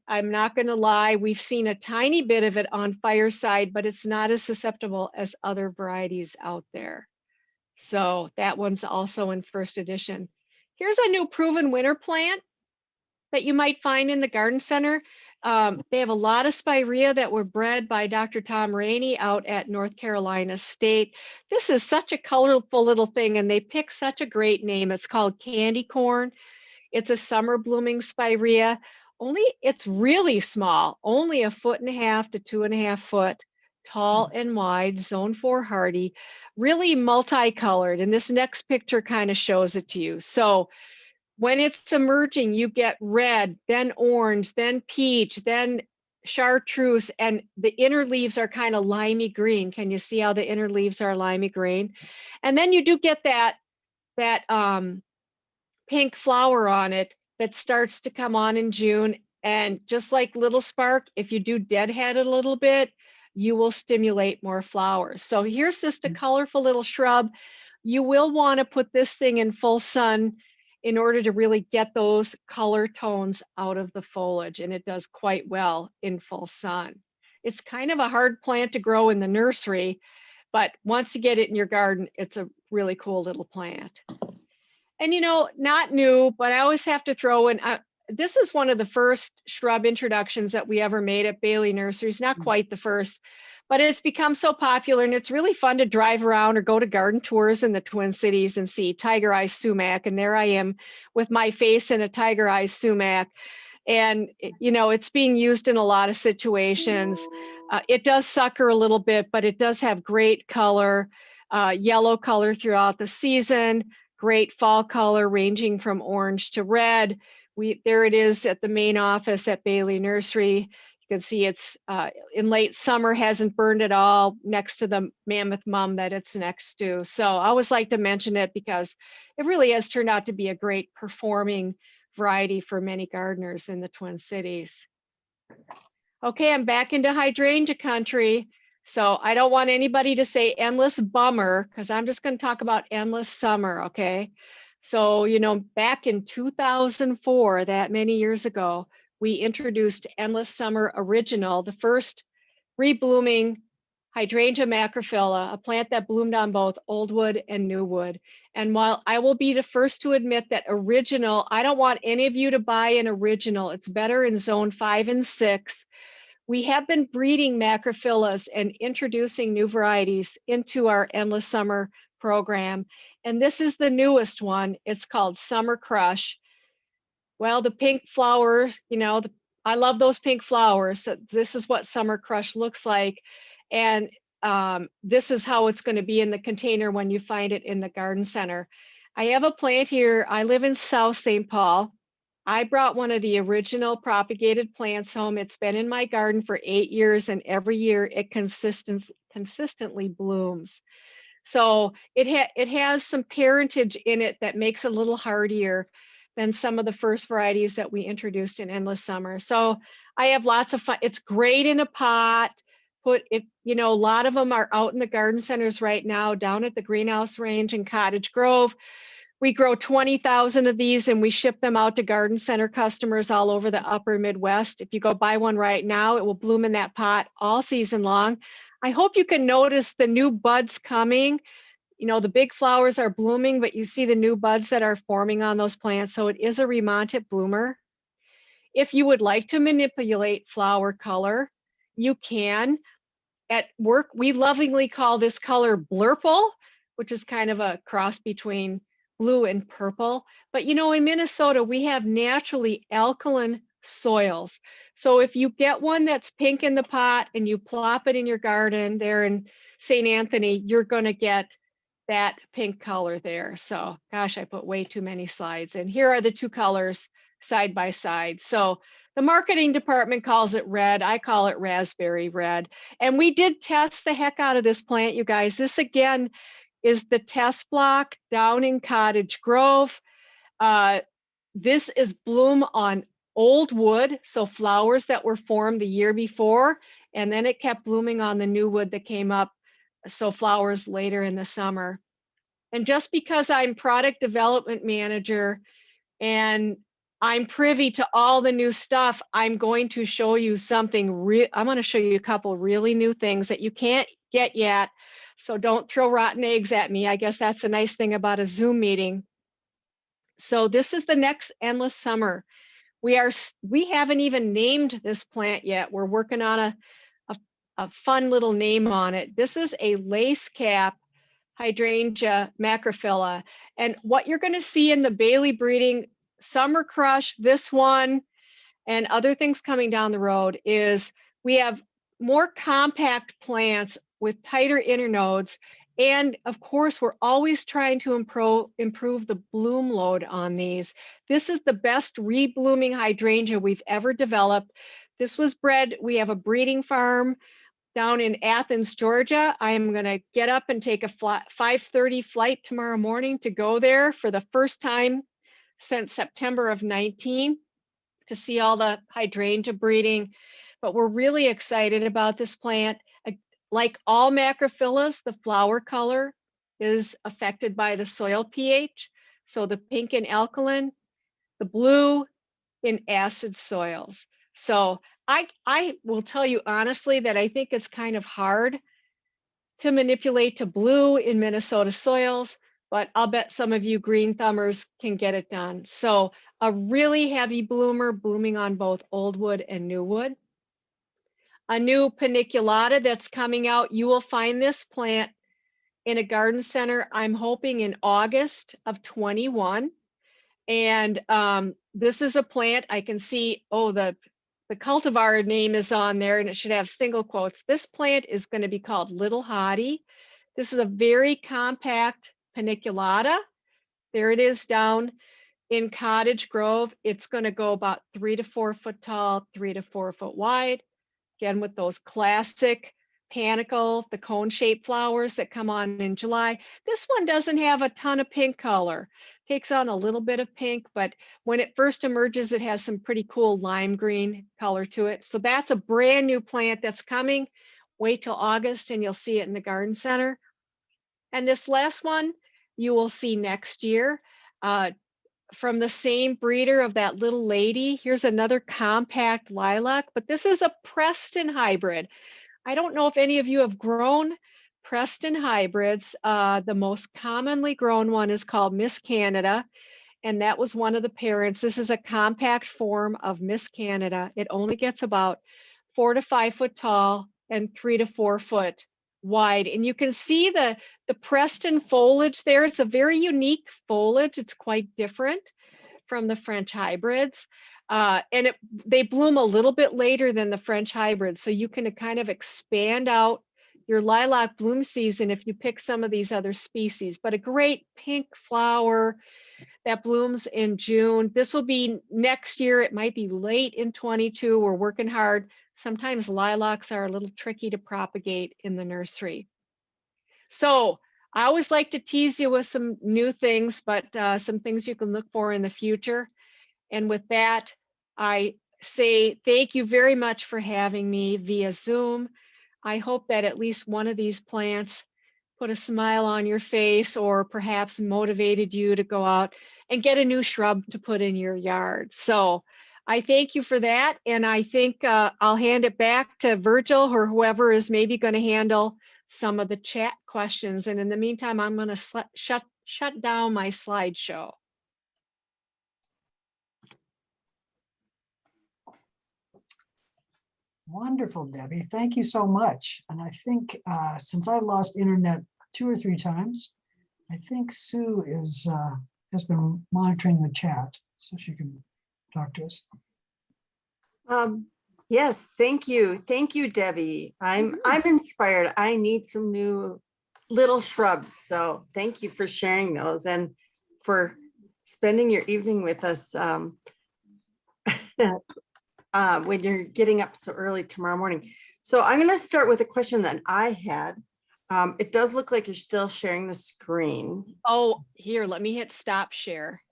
I'm not going to lie, we've seen a tiny bit of it on Fireside, but it's not as susceptible as other varieties out there. So that one's also in first edition. Here's a new proven winter plant that you might find in the garden center. They have a lot of spirea that were bred by Dr. Tom Rainey out at North Carolina State. This is such a colorful little thing, and they picked such a great name. It's called candy corn. It's a summer blooming spirea. Only it's really small, only 1.5 to 2.5 foot tall and wide, zone 4 hardy, really multicolored. And this next picture kind of shows it to you. So when it's emerging, you get red, then orange, then peach, then chartreuse, and the inner leaves are kind of limey green. Can you see how the inner leaves are limey green? And then you do get that pink flower on it that starts to come on in June. And just like Little Spark, if you do deadhead it a little bit, you will stimulate more flowers. So here's just a colorful little shrub. You will want to put this thing in full sun in order to really get those color tones out of the foliage, and it does quite well in full sun. It's kind of a hard plant to grow in the nursery, but once you get it in your garden, it's a really cool little plant. And you know, not new, but I always have to throw in, this is one of the first shrub introductions that we ever made at Bailey Nurseries, not quite the first, but it's become so popular, and it's really fun to drive around or go to garden tours in the Twin Cities and see Tiger Eye sumac. And there I am with my face in a Tiger Eye sumac. And, you know, it's being used in a lot of situations. It does sucker a little bit, but it does have great color, yellow color throughout the season, great fall color ranging from orange to red. There it is at the main office at Bailey Nursery. You can see it's in late summer, hasn't burned at all next to the mammoth mum that it's next to. So I always like to mention it because it really has turned out to be a great performing variety for many gardeners in the Twin Cities. Okay, I'm back into hydrangea country. So I don't want anybody to say endless bummer, because I'm just going to talk about endless summer, okay? So, you know, back in 2004, that many years ago, we introduced Endless Summer Original, the first reblooming hydrangea macrophylla, a plant that bloomed on both old wood and new wood. And while I will be the first to admit that original, I don't want any of you to buy an original. It's better in zone 5 and 6. We have been breeding macrophyllas and introducing new varieties into our Endless Summer program. And this is the newest one. It's called Summer Crush. Well, the pink flowers, you know, I love those pink flowers. So this is what Summer Crush looks like. And this is how it's going to be in the container when you find it in the garden center. I have a plant here. I live in South St. Paul. I brought one of the original propagated plants home. It's been in my garden for 8 years, and every year it consistently blooms. So it has some parentage in it that makes it a little hardier than some of the first varieties that we introduced in Endless Summer. So I have lots of fun. It's great in a pot. Put it, you know, a lot of them are out in the garden centers right now, down at the Greenhouse Range in Cottage Grove. We grow 20,000 of these and we ship them out to garden center customers all over the upper Midwest. If you go buy one right now, it will bloom in that pot all season long. I hope you can notice the new buds coming. You know, the big flowers are blooming, but you see the new buds that are forming on those plants. So it is a remonted bloomer. If you would like to manipulate flower color, you can. At work, we lovingly call this color blurple, which is kind of a cross between blue and purple. But you know, in Minnesota, we have naturally alkaline soils. So if you get one that's pink in the pot and you plop it in your garden there in St. Anthony, you're going to get that pink color there. So gosh, I put way too many slides. And here are the two colors side by side. So the marketing department calls it red. I call it raspberry red. And we did test the heck out of this plant, you guys. This again is the test block down in Cottage Grove. This is bloom on old wood, so flowers that were formed the year before, and then it kept blooming on the new wood that came up, so flowers later in the summer. And just because I'm product development manager and I'm privy to all the new stuff, I'm going to show you something I'm going to show you a couple really new things that you can't get yet. So don't throw rotten eggs at me. I guess that's a nice thing about a Zoom meeting. So this is the next Endless Summer. We haven't even named this plant yet. We're working on a fun little name on it. This is a lace cap hydrangea macrophylla. And what you're going to see in the Bailey breeding Summer Crush, this one, and other things coming down the road is we have more compact plants with tighter internodes. And of course, we're always trying to improve the bloom load on these. This is the best reblooming hydrangea we've ever developed. This was bred, we have a breeding farm down in Athens, Georgia. I am gonna get up and take a 5:30 flight tomorrow morning to go there for the first time since September of 19 to see all the hydrangea breeding. But we're really excited about this plant. Like all macrophyllas, the flower color is affected by the soil pH. So the pink in alkaline, the blue in acid soils. So I will tell you honestly that I think it's kind of hard to manipulate to blue in Minnesota soils, but I'll bet some of you green thumbers can get it done. So a really heavy bloomer blooming on both old wood and new wood. A new paniculata that's coming out. You will find this plant in a garden center, I'm hoping in August of 21. And this is a plant I can see, oh, the cultivar name is on there and it should have single quotes. This plant is going to be called Little Hottie. This is a very compact paniculata. There it is down in Cottage Grove. It's going to go about 3 to 4 foot tall, 3 to 4 foot wide. Again, with those classic panicle, the cone-shaped flowers that come on in July. This one doesn't have a ton of pink color. Takes on a little bit of pink, but when it first emerges, it has some pretty cool lime green color to it. So that's a brand new plant that's coming. Wait till August and you'll see it in the garden center. And this last one you will see next year. From the same breeder of that little lady. Here's another compact lilac, but this is a Preston hybrid. I don't know if any of you have grown Preston hybrids. The most commonly grown one is called Miss Canada, and that was one of the parents. This is a compact form of Miss Canada. It only gets about 4 to 5 foot tall and 3 to 4 foot wide. And you can see the Preston foliage there. It's a very unique foliage. It's quite different from the French hybrids. And they bloom a little bit later than the French hybrids. So you can kind of expand out your lilac bloom season if you pick some of these other species. But a great pink flower that blooms in June. This will be next year. It might be late in 22. We're working hard. Sometimes lilacs are a little tricky to propagate in the nursery. So I always like to tease you with some new things, but some things you can look for in the future. And with that, I say thank you very much for having me via Zoom. I hope that at least one of these plants put a smile on your face or perhaps motivated you to go out and get a new shrub to put in your yard. So I thank you for that. And I think I'll hand it back to Virgil or whoever is maybe going to handle some of the chat questions. And in the meantime, I'm going to shut down my slideshow. Wonderful, Debbie. Thank you so much. And I think since I lost internet 2 or 3 times, I think Sue is has been monitoring the chat so she can talk to us. Yes, thank you. Thank you, Debbie. I'm inspired. I need some new little shrubs. So thank you for sharing those and for spending your evening with us when you're getting up so early tomorrow morning. So I'm going to start with a question that I had. It does look like you're still sharing the screen. Oh, here, let me hit stop share.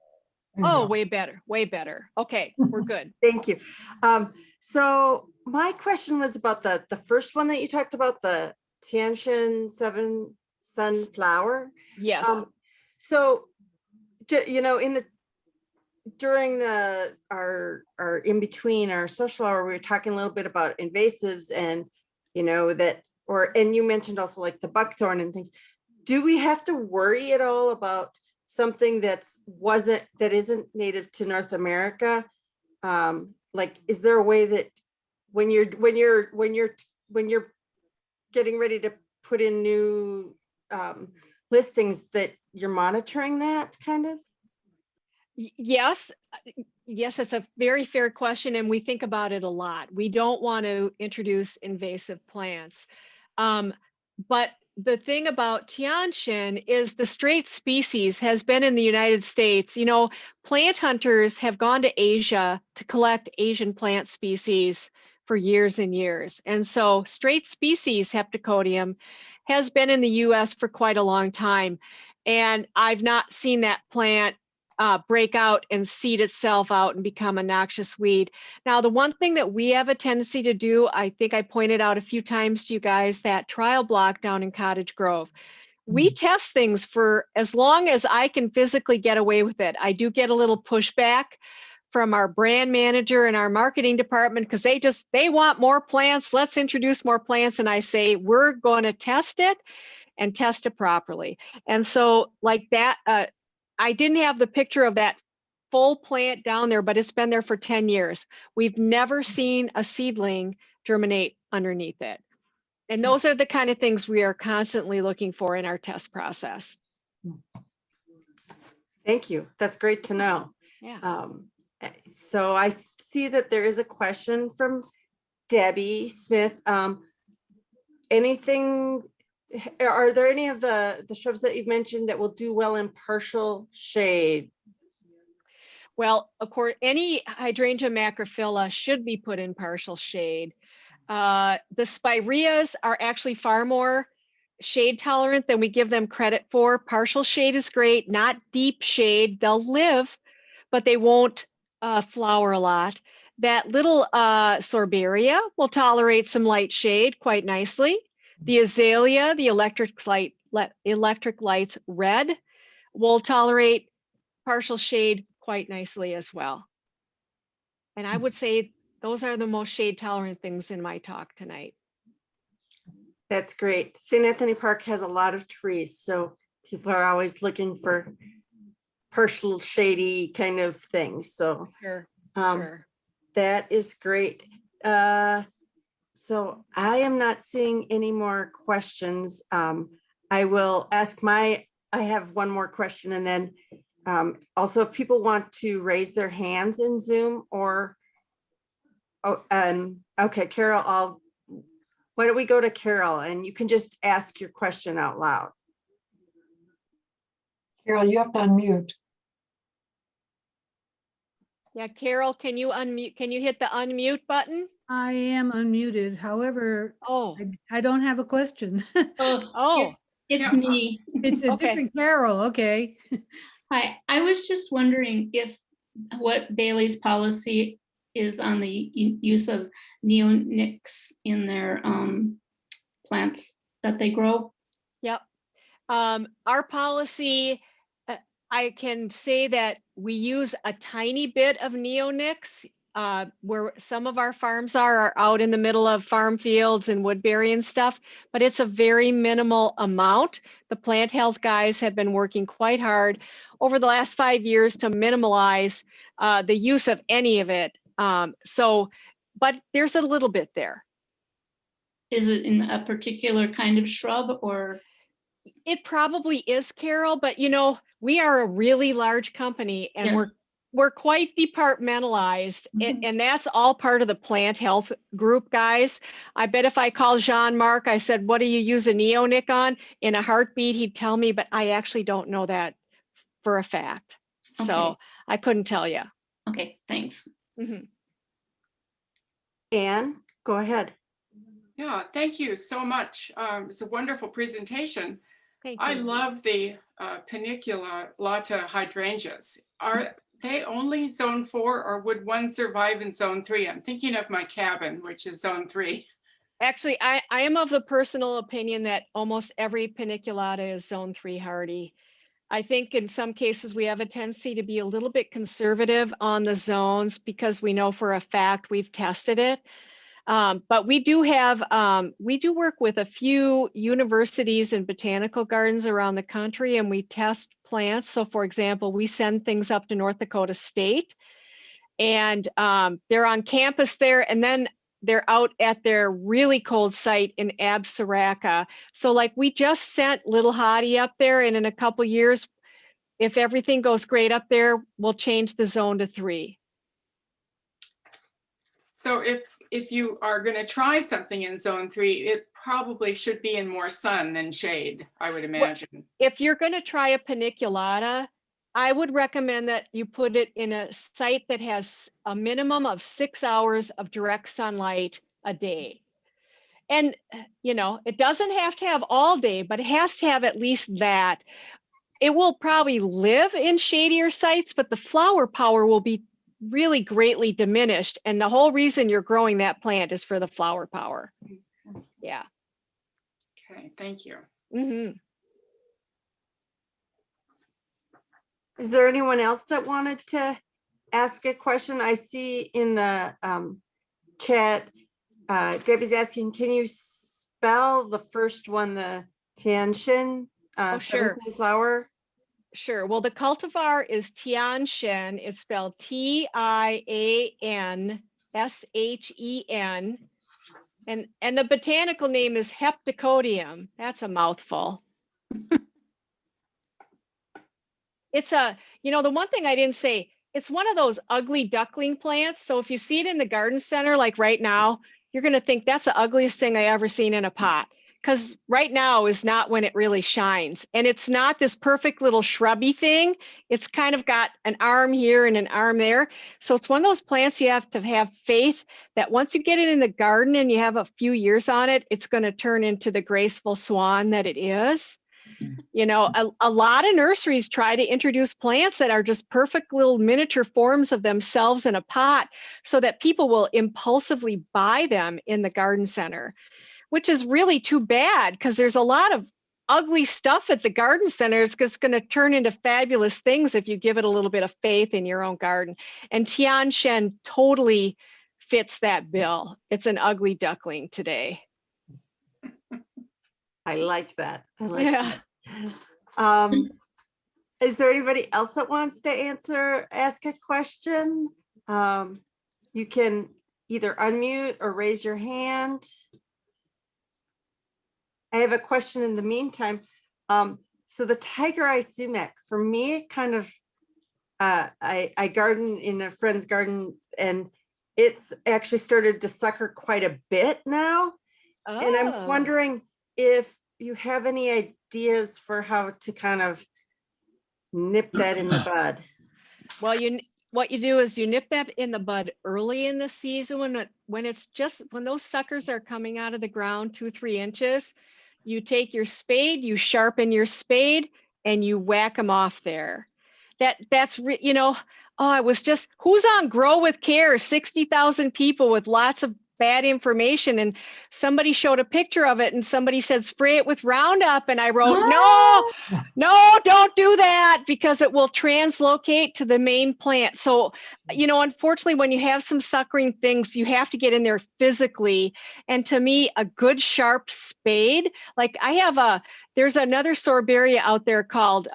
Oh, way better, way better. Okay, we're good. Thank you. So my question was about the first one that you talked about, the Tianshan 7 sunflower. Yes. So, you know, during our in between our social hour, we were talking a little bit about invasives and, you know, and you mentioned also like the buckthorn and things. Do we have to worry at all about something that isn't native to North America? Like, is there a way that when you're getting ready to put in new listings that you're monitoring that kind of? Yes, it's a very fair question, and we think about it a lot. We don't want to introduce invasive plants. But the thing about Tianshan is the straight species has been in the United States. You know, plant hunters have gone to Asia to collect Asian plant species for years and years. And so straight species Heptacodium has been in the US for quite a long time. And I've not seen that plant break out and seed itself out and become a noxious weed. Now, the one thing that we have a tendency to do, I think I pointed out a few times to you guys, that trial block down in Cottage Grove. We test things for as long as I can physically get away with it. I do get a little pushback from our brand manager and our marketing department because they want more plants. Let's introduce more plants. And I say, we're going to test it and test it properly. And so like that, I didn't have the picture of that full plant down there, but it's been there for 10 years. We've never seen a seedling germinate underneath it. And those are the kind of things we are constantly looking for in our test process. Thank you. That's great to know. Yeah. So I see that there is a question from Debbie Smith. Are there any of the shrubs that you've mentioned that will do well in partial shade? Well, of course, any Hydrangea macrophylla should be put in partial shade. The spireas are actually far more shade tolerant than we give them credit for. Partial shade is great, not deep shade. They'll live, but they won't flower a lot. That little Sorbaria will tolerate some light shade quite nicely. The azalea, the electric lights red, will tolerate partial shade quite nicely as well. And I would say those are the most shade tolerant things in my talk tonight. That's great. St. Anthony Park has a lot of trees, so people are always looking for partial shady kind of things. So sure. That is great. So I am not seeing any more questions. I will ask I have one more question, and then also if people want to raise their hands in Zoom or, okay, Carol, why don't we go to Carol and you can just ask your question out loud. Carol, you have to unmute. Yeah, Carol, can you unmute? Can you hit the unmute button? I am unmuted. However, I don't have a question. It's me. It's a different Carol. Okay. Hi, I was just wondering what Bailey's policy is on the use of neonics in their plants that they grow. Yep. Our policy, I can say that we use a tiny bit of neonics. Where some of our farms are out in the middle of farm fields and woodbury and stuff, but it's a very minimal amount. The plant health guys have been working quite hard over the last 5 years to minimize the use of any of it. But there's a little bit there. Is it in a particular kind of shrub or? It probably is, Carol, but you know, we are a really large company and yes. we're quite departmentalized, and that's all part of the plant health group, guys. I bet if I call Jean-Marc, I said, what do you use a neonic on? In a heartbeat, he'd tell me, but I actually don't know that for a fact. So Okay. I couldn't tell you. Okay, thanks. Anne, go ahead. Yeah, thank you so much. It's a wonderful presentation. Thank I you. love the paniculata hydrangeas. Are they only zone 4 or would one survive in zone 3? I'm thinking of my cabin, which is zone 3. Actually, I am of the personal opinion that almost every paniculata is zone 3 hardy. I think in some cases we have a tendency to be a little bit conservative on the zones because we know for a fact we've tested it. But we do work with a few universities and botanical gardens around the country, and we test plants. So for example, we send things up to North Dakota State, and they're on campus there, and then they're out at their really cold site in Absaraka. So like we just sent Little Hottie up there, and in a couple years, if everything goes great up there, we'll change the zone to 3. So if you are going to try something in zone 3, it probably should be in more sun than shade, I would imagine. If you're going to try a paniculata, I would recommend that you put it in a site that has a minimum of 6 hours of direct sunlight a day. And, you know, it doesn't have to have all day, but it has to have at least that. It will probably live in shadier sites, but the flower power will be really greatly diminished. And the whole reason you're growing that plant is for the flower power. Yeah. Okay, thank you. Is there anyone else that wanted to ask a question? I see in the chat, Debbie's asking, can you spell the first one, the Tianshan Sure. flower? Sure. Well, the cultivar is Tianshen. It's spelled Tianshen. And the botanical name is Heptacodium. That's a mouthful. It's the one thing I didn't say, it's one of those ugly duckling plants. So if you see it in the garden center, like right now, you're going to think that's the ugliest thing I ever seen in a pot. Because right now is not when it really shines. And it's not this perfect little shrubby thing. It's kind of got an arm here and an arm there. So it's one of those plants you have to have faith that once you get it in the garden and you have a few years on it, it's going to turn into the graceful swan that it is. You know, a lot of nurseries try to introduce plants that are just perfect little miniature forms of themselves in a pot so that people will impulsively buy them in the garden center, which is really too bad because there's a lot of ugly stuff at the garden center. It's just going to turn into fabulous things if you give it a little bit of faith in your own garden. And Tianshan totally fits that bill. It's an ugly duckling today. I like that. I like that. Is there anybody else that wants to ask a question? You can either unmute or raise your hand. I have a question in the meantime. So the tiger eye sumac, for me, kind of, I garden in a friend's garden and it's actually started to sucker quite a bit now. Oh. And I'm wondering if you have any ideas for how to kind of nip that in the bud. Well, what you do is you nip that in the bud early in the season when those suckers are coming out of the ground 2-3 inches. You take your spade, you sharpen your spade, and you whack them off there. I was just, who's on Grow with Care? 60,000 people with lots of bad information, and somebody showed a picture of it and somebody said spray it with Roundup, and I wrote no, don't do that because it will translocate to the main plant. So unfortunately when you have some suckering things, you have to get in there physically, and to me a good sharp spade, like there's another Sorbaria out there called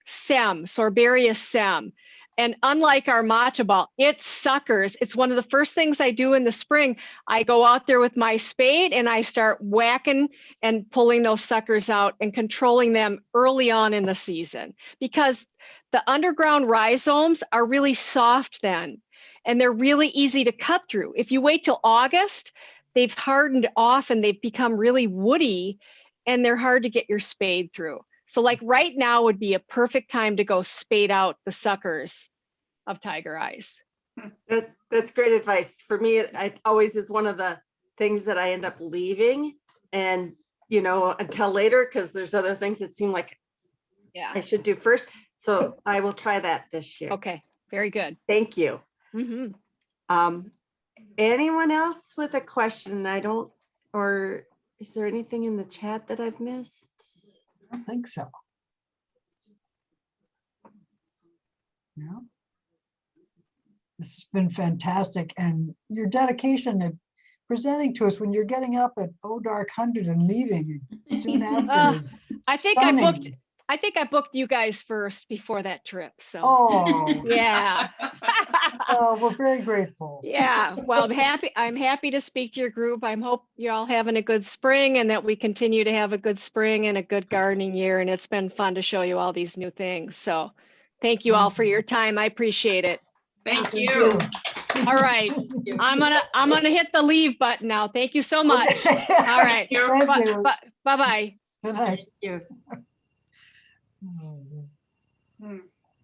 Sorbaria sem. And unlike our matcha ball, it suckers. It's one of the first things I do in the spring. I go out there with my spade and I start whacking and pulling those suckers out and controlling them early on in the season, because the underground rhizomes are really soft then, and they're really easy to cut through. If you wait till August, they've hardened off and they've become really woody, and they're hard to get your spade through. So like right now would be a perfect time to go spade out the suckers of tiger eyes. That's great advice. For me, it always is one of the things that I end up leaving, and until later, because there's other things that seem like I should do first. So I will try that this year. Okay, very good. Thank you. Mm-hmm. Anyone else with a question? Or is there anything in the chat that I've missed? I don't think so. Yeah. This has been fantastic, and your dedication to presenting to us when you're getting up at dark 100 and leaving soon after. Is I think I booked you guys first before that trip. So yeah. Oh, we're very grateful. Yeah. Well, I'm happy to speak to your group. I hope you're all having a good spring, and that we continue to have a good spring and a good gardening year. And it's been fun to show you all these new things. So thank you all for your time. I appreciate it. Thank you. All right. I'm gonna hit the leave button now. Thank you so much. Okay. All right. Thank you. Bye-bye. Good night. Thank you.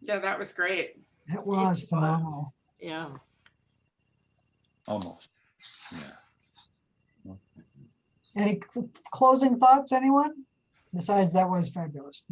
Yeah, that was great. It was phenomenal. Yeah. Almost. Yeah. Any closing thoughts, anyone? Besides, that was fabulous.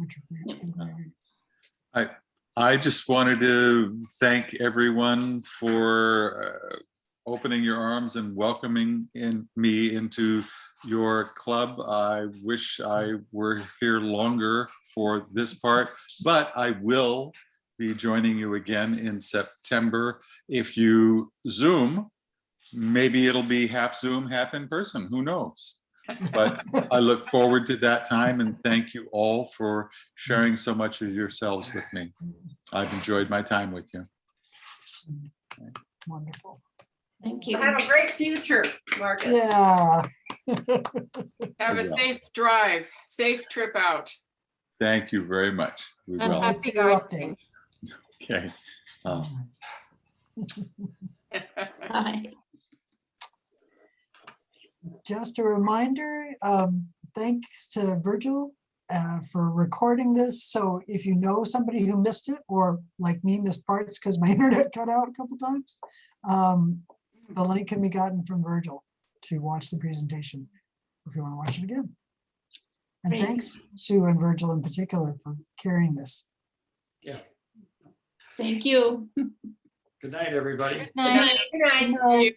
I just wanted to thank everyone for opening your arms and welcoming me into your club. I wish I were here longer for this part, but I will be joining you again in September. If you Zoom, maybe it'll be half Zoom, half in person, who knows? But I look forward to that time, and thank you all for sharing so much of yourselves with me. I've enjoyed my time with you. Wonderful. Thank you. Have a great future, Marcus. Yeah. Have a safe drive, safe trip out. Thank you very much. We And will. happy gardening. Okay. Bye. Just a reminder, thanks to Virgil for recording this. So if you know somebody who missed it, or like me, missed parts because my internet cut out a couple times, the link can be gotten from Virgil to watch the presentation if you want to watch it again. And Great. thanks, Sue and Virgil in particular, for carrying this. Yeah. Thank you. Good night, everybody. Good night. Good night. Good night.